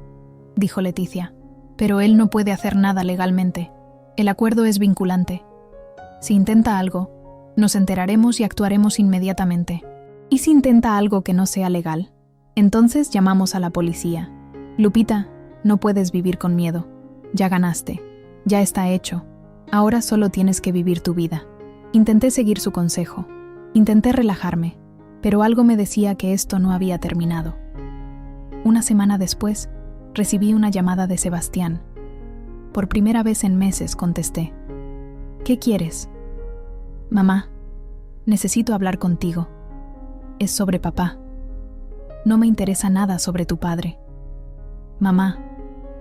dijo Leticia. Pero él no puede hacer nada legalmente. El acuerdo es vinculante. Si intenta algo, nos enteraremos y actuaremos inmediatamente. ¿Y si intenta algo que no sea legal? Entonces llamamos a la policía. Lupita, no puedes vivir con miedo. Ya ganaste. Ya está hecho. Ahora solo tienes que vivir tu vida. Intenté seguir su consejo. Intenté relajarme, pero algo me decía que esto no había terminado. Una semana después, recibí una llamada de Sebastián. Por primera vez en meses contesté. ¿Qué quieres? Mamá, necesito hablar contigo. Es sobre papá. No me interesa nada sobre tu padre. Mamá,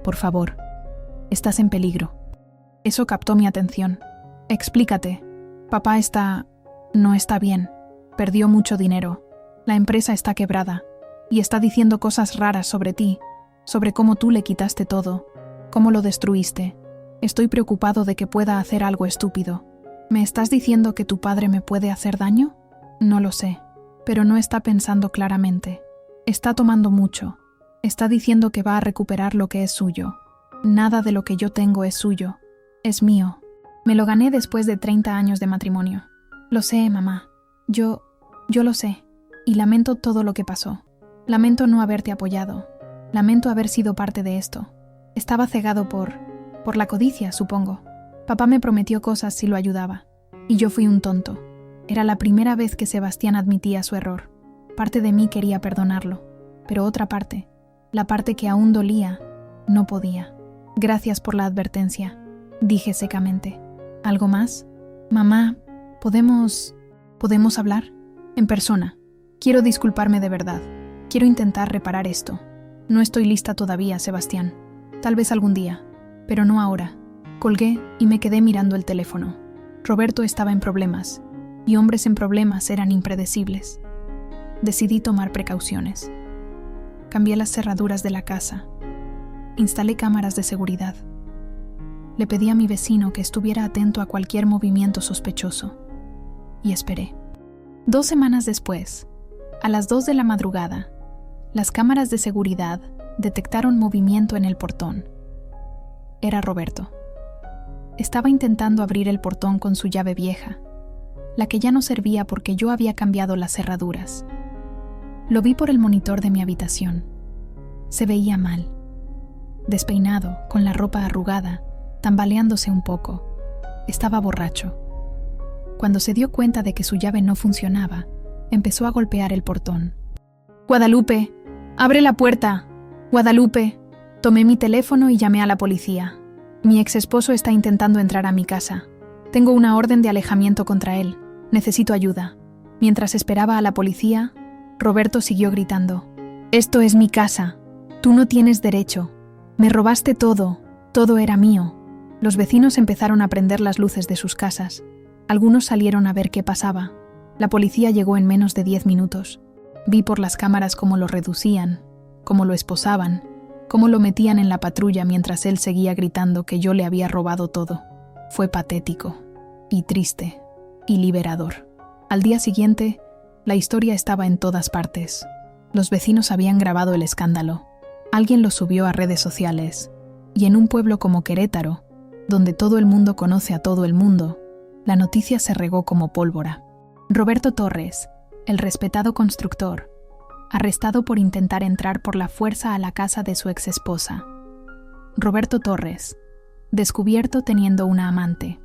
por favor, estás en peligro. Eso captó mi atención. Explícate. Papá no está bien. Perdió mucho dinero. La empresa está quebrada. Y está diciendo cosas raras sobre ti, sobre cómo tú le quitaste todo, cómo lo destruiste. Estoy preocupado de que pueda hacer algo estúpido. ¿Me estás diciendo que tu padre me puede hacer daño? No lo sé, pero no está pensando claramente. Está tomando mucho. Está diciendo que va a recuperar lo que es suyo. Nada de lo que yo tengo es suyo. Es mío. Me lo gané después de 30 años de matrimonio. Lo sé, mamá. Yo lo sé. Y lamento todo lo que pasó. Lamento no haberte apoyado. Lamento haber sido parte de esto. Estaba cegado por la codicia, supongo. Papá me prometió cosas si lo ayudaba. Y yo fui un tonto. Era la primera vez que Sebastián admitía su error. Parte de mí quería perdonarlo, pero otra parte, la parte que aún dolía, no podía. Gracias por la advertencia, dije secamente. ¿Algo más? Mamá, ¿podemos hablar? En persona. Quiero disculparme de verdad. Quiero intentar reparar esto. No estoy lista todavía, Sebastián. Tal vez algún día, pero no ahora. Colgué y me quedé mirando el teléfono. Roberto estaba en problemas, y hombres en problemas eran impredecibles. Decidí tomar precauciones. Cambié las cerraduras de la casa. Instalé cámaras de seguridad. Le pedí a mi vecino que estuviera atento a cualquier movimiento sospechoso. Y esperé. 2 semanas después, a las 2 de la madrugada, las cámaras de seguridad detectaron movimiento en el portón. Era Roberto. Estaba intentando abrir el portón con su llave vieja, la que ya no servía porque yo había cambiado las cerraduras. Lo vi por el monitor de mi habitación. Se veía mal. Despeinado, con la ropa arrugada, tambaleándose un poco. Estaba borracho. Cuando se dio cuenta de que su llave no funcionaba, empezó a golpear el portón. «Guadalupe, abre la puerta. Guadalupe». Tomé mi teléfono y llamé a la policía. Mi exesposo está intentando entrar a mi casa. Tengo una orden de alejamiento contra él. Necesito ayuda. Mientras esperaba a la policía, Roberto siguió gritando. «Esto es mi casa. Tú no tienes derecho. Me robaste todo. Todo era mío». Los vecinos empezaron a prender las luces de sus casas. Algunos salieron a ver qué pasaba. La policía llegó en menos de 10 minutos. Vi por las cámaras cómo lo reducían, cómo lo esposaban, cómo lo metían en la patrulla mientras él seguía gritando que yo le había robado todo. Fue patético, y triste, y liberador. Al día siguiente, la historia estaba en todas partes. Los vecinos habían grabado el escándalo. Alguien lo subió a redes sociales. Y en un pueblo como Querétaro, donde todo el mundo conoce a todo el mundo, la noticia se regó como pólvora. Roberto Torres, el respetado constructor, arrestado por intentar entrar por la fuerza a la casa de su exesposa. Roberto Torres, descubierto teniendo una amante.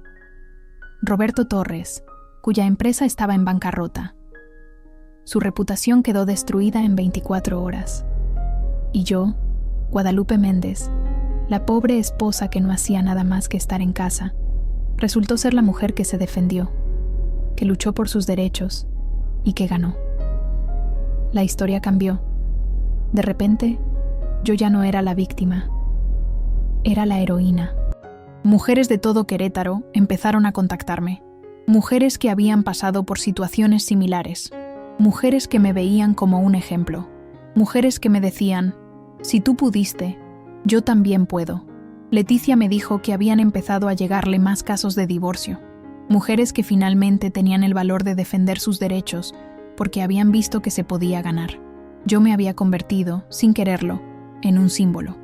Roberto Torres, cuya empresa estaba en bancarrota. Su reputación quedó destruida en 24 horas. Y yo, Guadalupe Méndez, la pobre esposa que no hacía nada más que estar en casa, resultó ser la mujer que se defendió, que luchó por sus derechos y que ganó. La historia cambió. De repente, yo ya no era la víctima. Era la heroína. Mujeres de todo Querétaro empezaron a contactarme. Mujeres que habían pasado por situaciones similares. Mujeres que me veían como un ejemplo. Mujeres que me decían, si tú pudiste, yo también puedo. Leticia me dijo que habían empezado a llegarle más casos de divorcio. Mujeres que finalmente tenían el valor de defender sus derechos porque habían visto que se podía ganar. Yo me había convertido, sin quererlo, en un símbolo.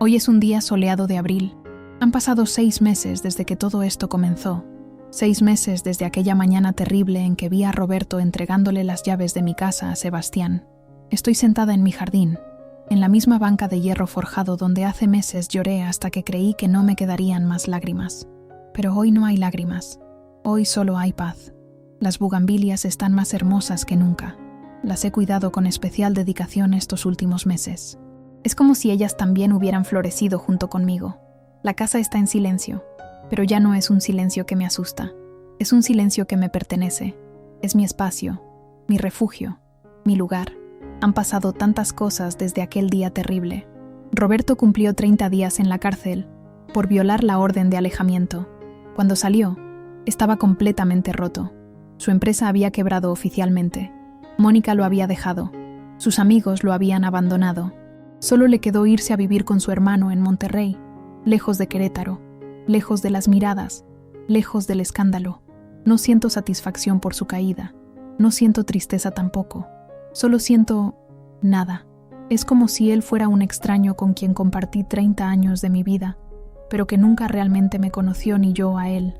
Hoy es un día soleado de abril. Han pasado 6 meses desde que todo esto comenzó. 6 meses desde aquella mañana terrible en que vi a Roberto entregándole las llaves de mi casa a Sebastián. Estoy sentada en mi jardín, en la misma banca de hierro forjado donde hace meses lloré hasta que creí que no me quedarían más lágrimas. Pero hoy no hay lágrimas. Hoy solo hay paz. Las bugambilias están más hermosas que nunca. Las he cuidado con especial dedicación estos últimos meses. Es como si ellas también hubieran florecido junto conmigo. La casa está en silencio, pero ya no es un silencio que me asusta. Es un silencio que me pertenece. Es mi espacio, mi refugio, mi lugar. Han pasado tantas cosas desde aquel día terrible. Roberto cumplió 30 días en la cárcel por violar la orden de alejamiento. Cuando salió, estaba completamente roto. Su empresa había quebrado oficialmente. Mónica lo había dejado. Sus amigos lo habían abandonado. Solo le quedó irse a vivir con su hermano en Monterrey, lejos de Querétaro, lejos de las miradas, lejos del escándalo. No siento satisfacción por su caída. No siento tristeza tampoco. Solo siento nada. Es como si él fuera un extraño con quien compartí 30 años de mi vida, pero que nunca realmente me conoció ni yo a él.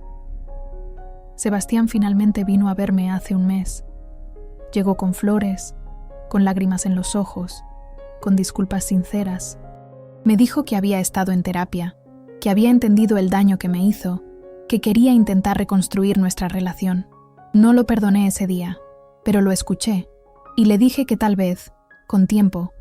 Sebastián finalmente vino a verme hace un mes. Llegó con flores, con lágrimas en los ojos, con disculpas sinceras. Me dijo que había estado en terapia, que había entendido el daño que me hizo, que quería intentar reconstruir nuestra relación. No lo perdoné ese día, pero lo escuché y le dije que tal vez, con tiempo,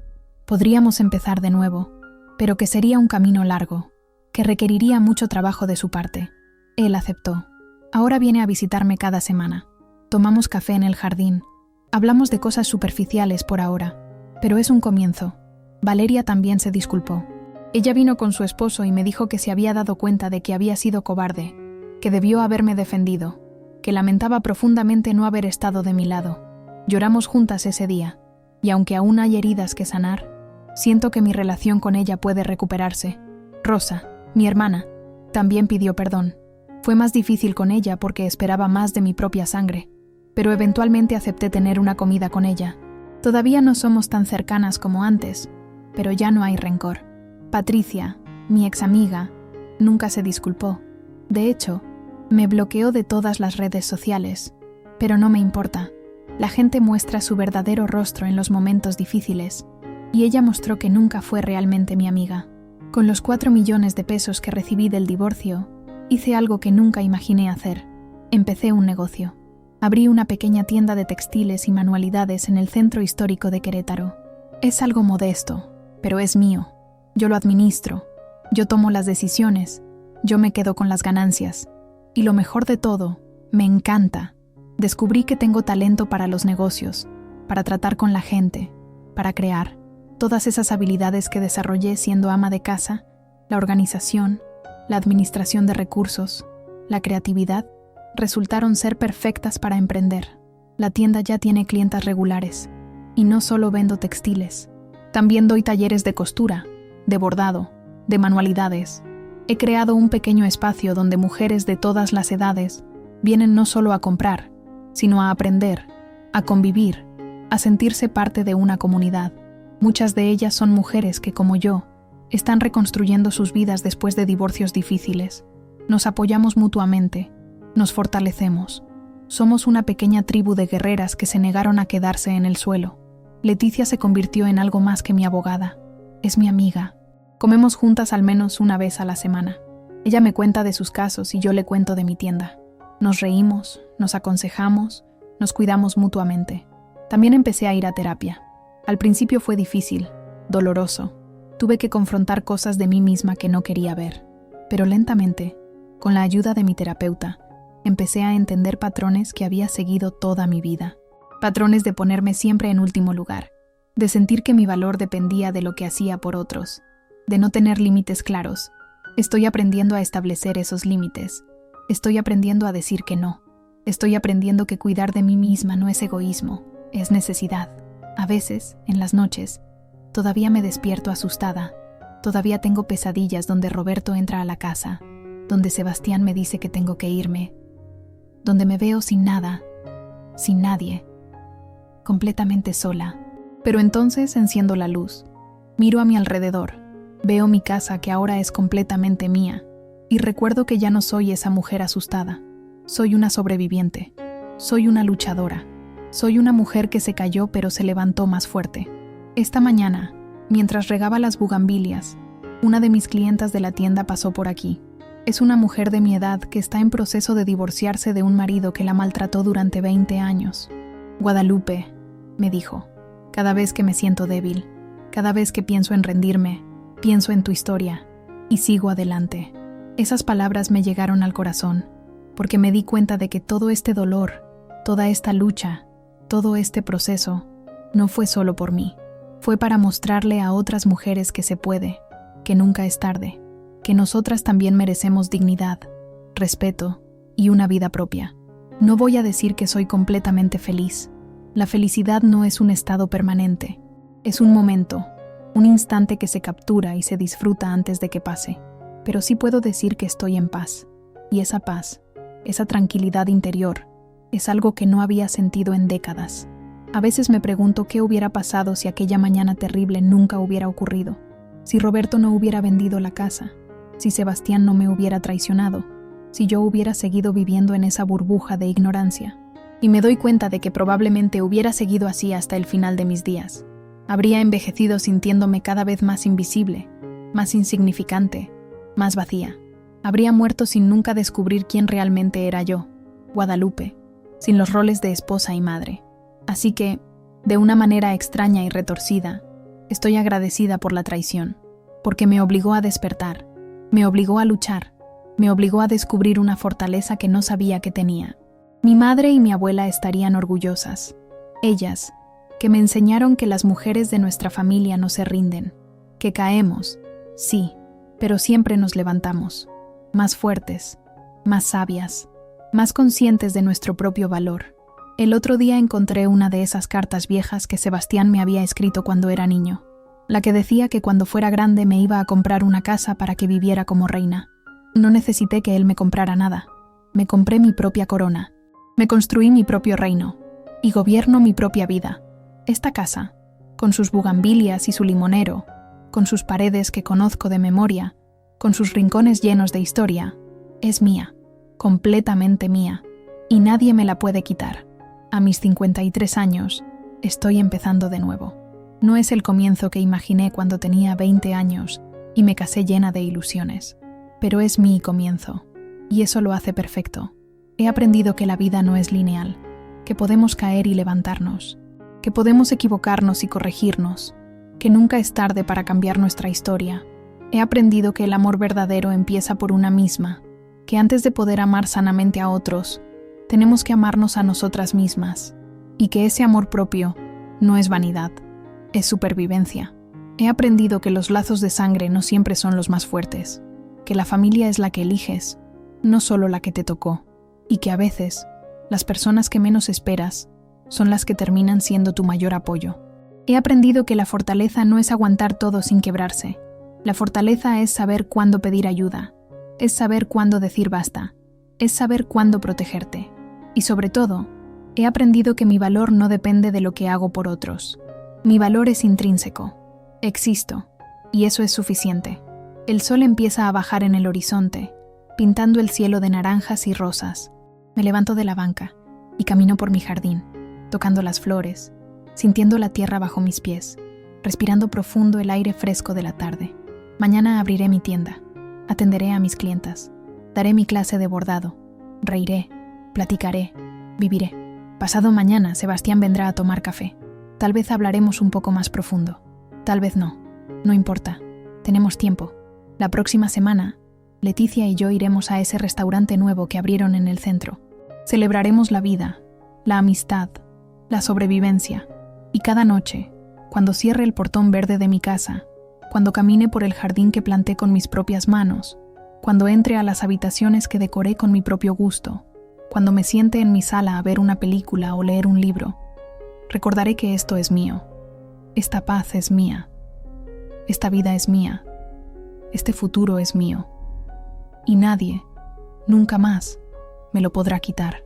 podríamos empezar de nuevo, pero que sería un camino largo, que requeriría mucho trabajo de su parte. Él aceptó. Ahora viene a visitarme cada semana. Tomamos café en el jardín. Hablamos de cosas superficiales por ahora, pero es un comienzo. Valeria también se disculpó. Ella vino con su esposo y me dijo que se había dado cuenta de que había sido cobarde, que debió haberme defendido, que lamentaba profundamente no haber estado de mi lado. Lloramos juntas ese día, y aunque aún hay heridas que sanar, siento que mi relación con ella puede recuperarse. Rosa, mi hermana, también pidió perdón. Fue más difícil con ella porque esperaba más de mi propia sangre, pero eventualmente acepté tener una comida con ella. Todavía no somos tan cercanas como antes, pero ya no hay rencor. Patricia, mi ex amiga, nunca se disculpó. De hecho, me bloqueó de todas las redes sociales, pero no me importa. La gente muestra su verdadero rostro en los momentos difíciles, y ella mostró que nunca fue realmente mi amiga. Con los 4 millones de pesos que recibí del divorcio, hice algo que nunca imaginé hacer. Empecé un negocio. Abrí una pequeña tienda de textiles y manualidades en el centro histórico de Querétaro. Es algo modesto, pero es mío. Yo lo administro, yo tomo las decisiones, yo me quedo con las ganancias. Y lo mejor de todo, me encanta. Descubrí que tengo talento para los negocios, para tratar con la gente, para crear. Todas esas habilidades que desarrollé siendo ama de casa, la organización, la administración de recursos, la creatividad, resultaron ser perfectas para emprender. La tienda ya tiene clientas regulares. Y no solo vendo textiles, también doy talleres de costura, de bordado, de manualidades. He creado un pequeño espacio donde mujeres de todas las edades vienen no solo a comprar, sino a aprender, a convivir, a sentirse parte de una comunidad. Muchas de ellas son mujeres que, como yo, están reconstruyendo sus vidas después de divorcios difíciles. Nos apoyamos mutuamente, nos fortalecemos. Somos una pequeña tribu de guerreras que se negaron a quedarse en el suelo. Leticia se convirtió en algo más que mi abogada. Es mi amiga. Comemos juntas al menos una vez a la semana. Ella me cuenta de sus casos y yo le cuento de mi tienda. Nos reímos, nos aconsejamos, nos cuidamos mutuamente. También empecé a ir a terapia. Al principio fue difícil, doloroso. Tuve que confrontar cosas de mí misma que no quería ver. Pero lentamente, con la ayuda de mi terapeuta, empecé a entender patrones que había seguido toda mi vida. Patrones de ponerme siempre en último lugar, de sentir que mi valor dependía de lo que hacía por otros, de no tener límites claros. Estoy aprendiendo a establecer esos límites. Estoy aprendiendo a decir que no. Estoy aprendiendo que cuidar de mí misma no es egoísmo, es necesidad. A veces, en las noches, todavía me despierto asustada. Todavía tengo pesadillas donde Roberto entra a la casa, donde Sebastián me dice que tengo que irme, donde me veo sin nada, sin nadie, completamente sola. Pero entonces enciendo la luz, miro a mi alrededor, veo mi casa que ahora es completamente mía, y recuerdo que ya no soy esa mujer asustada. Soy una sobreviviente, soy una luchadora, soy una mujer que se cayó pero se levantó más fuerte. Esta mañana, mientras regaba las bugambilias, una de mis clientas de la tienda pasó por aquí. Es una mujer de mi edad que está en proceso de divorciarse de un marido que la maltrató durante 20 años. Guadalupe, me dijo, cada vez que me siento débil, cada vez que pienso en rendirme, pienso en tu historia y sigo adelante. Esas palabras me llegaron al corazón, porque me di cuenta de que todo este dolor, toda esta lucha, todo este proceso, no fue solo por mí. Fue para mostrarle a otras mujeres que se puede, que nunca es tarde, que nosotras también merecemos dignidad, respeto y una vida propia. No voy a decir que soy completamente feliz. La felicidad no es un estado permanente. Es un momento, un instante que se captura y se disfruta antes de que pase. Pero sí puedo decir que estoy en paz. Y esa paz, esa tranquilidad interior, es algo que no había sentido en décadas. A veces me pregunto qué hubiera pasado si aquella mañana terrible nunca hubiera ocurrido. Si Roberto no hubiera vendido la casa, si Sebastián no me hubiera traicionado, si yo hubiera seguido viviendo en esa burbuja de ignorancia. Y me doy cuenta de que probablemente hubiera seguido así hasta el final de mis días. Habría envejecido sintiéndome cada vez más invisible, más insignificante, más vacía. Habría muerto sin nunca descubrir quién realmente era yo, Guadalupe, sin los roles de esposa y madre. Así que, de una manera extraña y retorcida, estoy agradecida por la traición, porque me obligó a despertar, me obligó a luchar, me obligó a descubrir una fortaleza que no sabía que tenía. Mi madre y mi abuela estarían orgullosas. Ellas, que me enseñaron que las mujeres de nuestra familia no se rinden, que caemos, sí, pero siempre nos levantamos, más fuertes, más sabias, más conscientes de nuestro propio valor. El otro día encontré una de esas cartas viejas que Sebastián me había escrito cuando era niño, la que decía que cuando fuera grande me iba a comprar una casa para que viviera como reina. No necesité que él me comprara nada. Me compré mi propia corona. Me construí mi propio reino. Y gobierno mi propia vida. Esta casa, con sus bugambilias y su limonero, con sus paredes que conozco de memoria, con sus rincones llenos de historia, es mía, completamente mía, y nadie me la puede quitar. A mis 53 años, estoy empezando de nuevo. No es el comienzo que imaginé cuando tenía 20 años y me casé llena de ilusiones, pero es mi comienzo, y eso lo hace perfecto. He aprendido que la vida no es lineal, que podemos caer y levantarnos, que podemos equivocarnos y corregirnos, que nunca es tarde para cambiar nuestra historia. He aprendido que el amor verdadero empieza por una misma, que antes de poder amar sanamente a otros, tenemos que amarnos a nosotras mismas, y que ese amor propio no es vanidad, es supervivencia. He aprendido que los lazos de sangre no siempre son los más fuertes, que la familia es la que eliges, no solo la que te tocó, y que a veces, las personas que menos esperas son las que terminan siendo tu mayor apoyo. He aprendido que la fortaleza no es aguantar todo sin quebrarse. La fortaleza es saber cuándo pedir ayuda, es saber cuándo decir basta, es saber cuándo protegerte. Y sobre todo, he aprendido que mi valor no depende de lo que hago por otros. Mi valor es intrínseco. Existo, y eso es suficiente. El sol empieza a bajar en el horizonte, pintando el cielo de naranjas y rosas. Me levanto de la banca y camino por mi jardín, tocando las flores, sintiendo la tierra bajo mis pies, respirando profundo el aire fresco de la tarde. Mañana abriré mi tienda, atenderé a mis clientas, daré mi clase de bordado, reiré, platicaré, viviré. Pasado mañana Sebastián vendrá a tomar café. Tal vez hablaremos un poco más profundo. Tal vez no. No importa. Tenemos tiempo. La próxima semana, Leticia y yo iremos a ese restaurante nuevo que abrieron en el centro. Celebraremos la vida, la amistad, la sobrevivencia. Y cada noche, cuando cierre el portón verde de mi casa, cuando camine por el jardín que planté con mis propias manos, cuando entre a las habitaciones que decoré con mi propio gusto, cuando me siente en mi sala a ver una película o leer un libro, recordaré que esto es mío. Esta paz es mía. Esta vida es mía. Este futuro es mío. Y nadie, nunca más, me lo podrá quitar.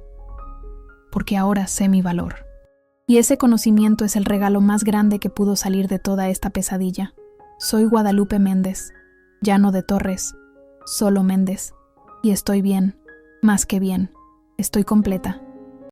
Porque ahora sé mi valor. Y ese conocimiento es el regalo más grande que pudo salir de toda esta pesadilla. Soy Guadalupe Méndez, ya no de Torres, solo Méndez. Y estoy bien, más que bien. Estoy completa.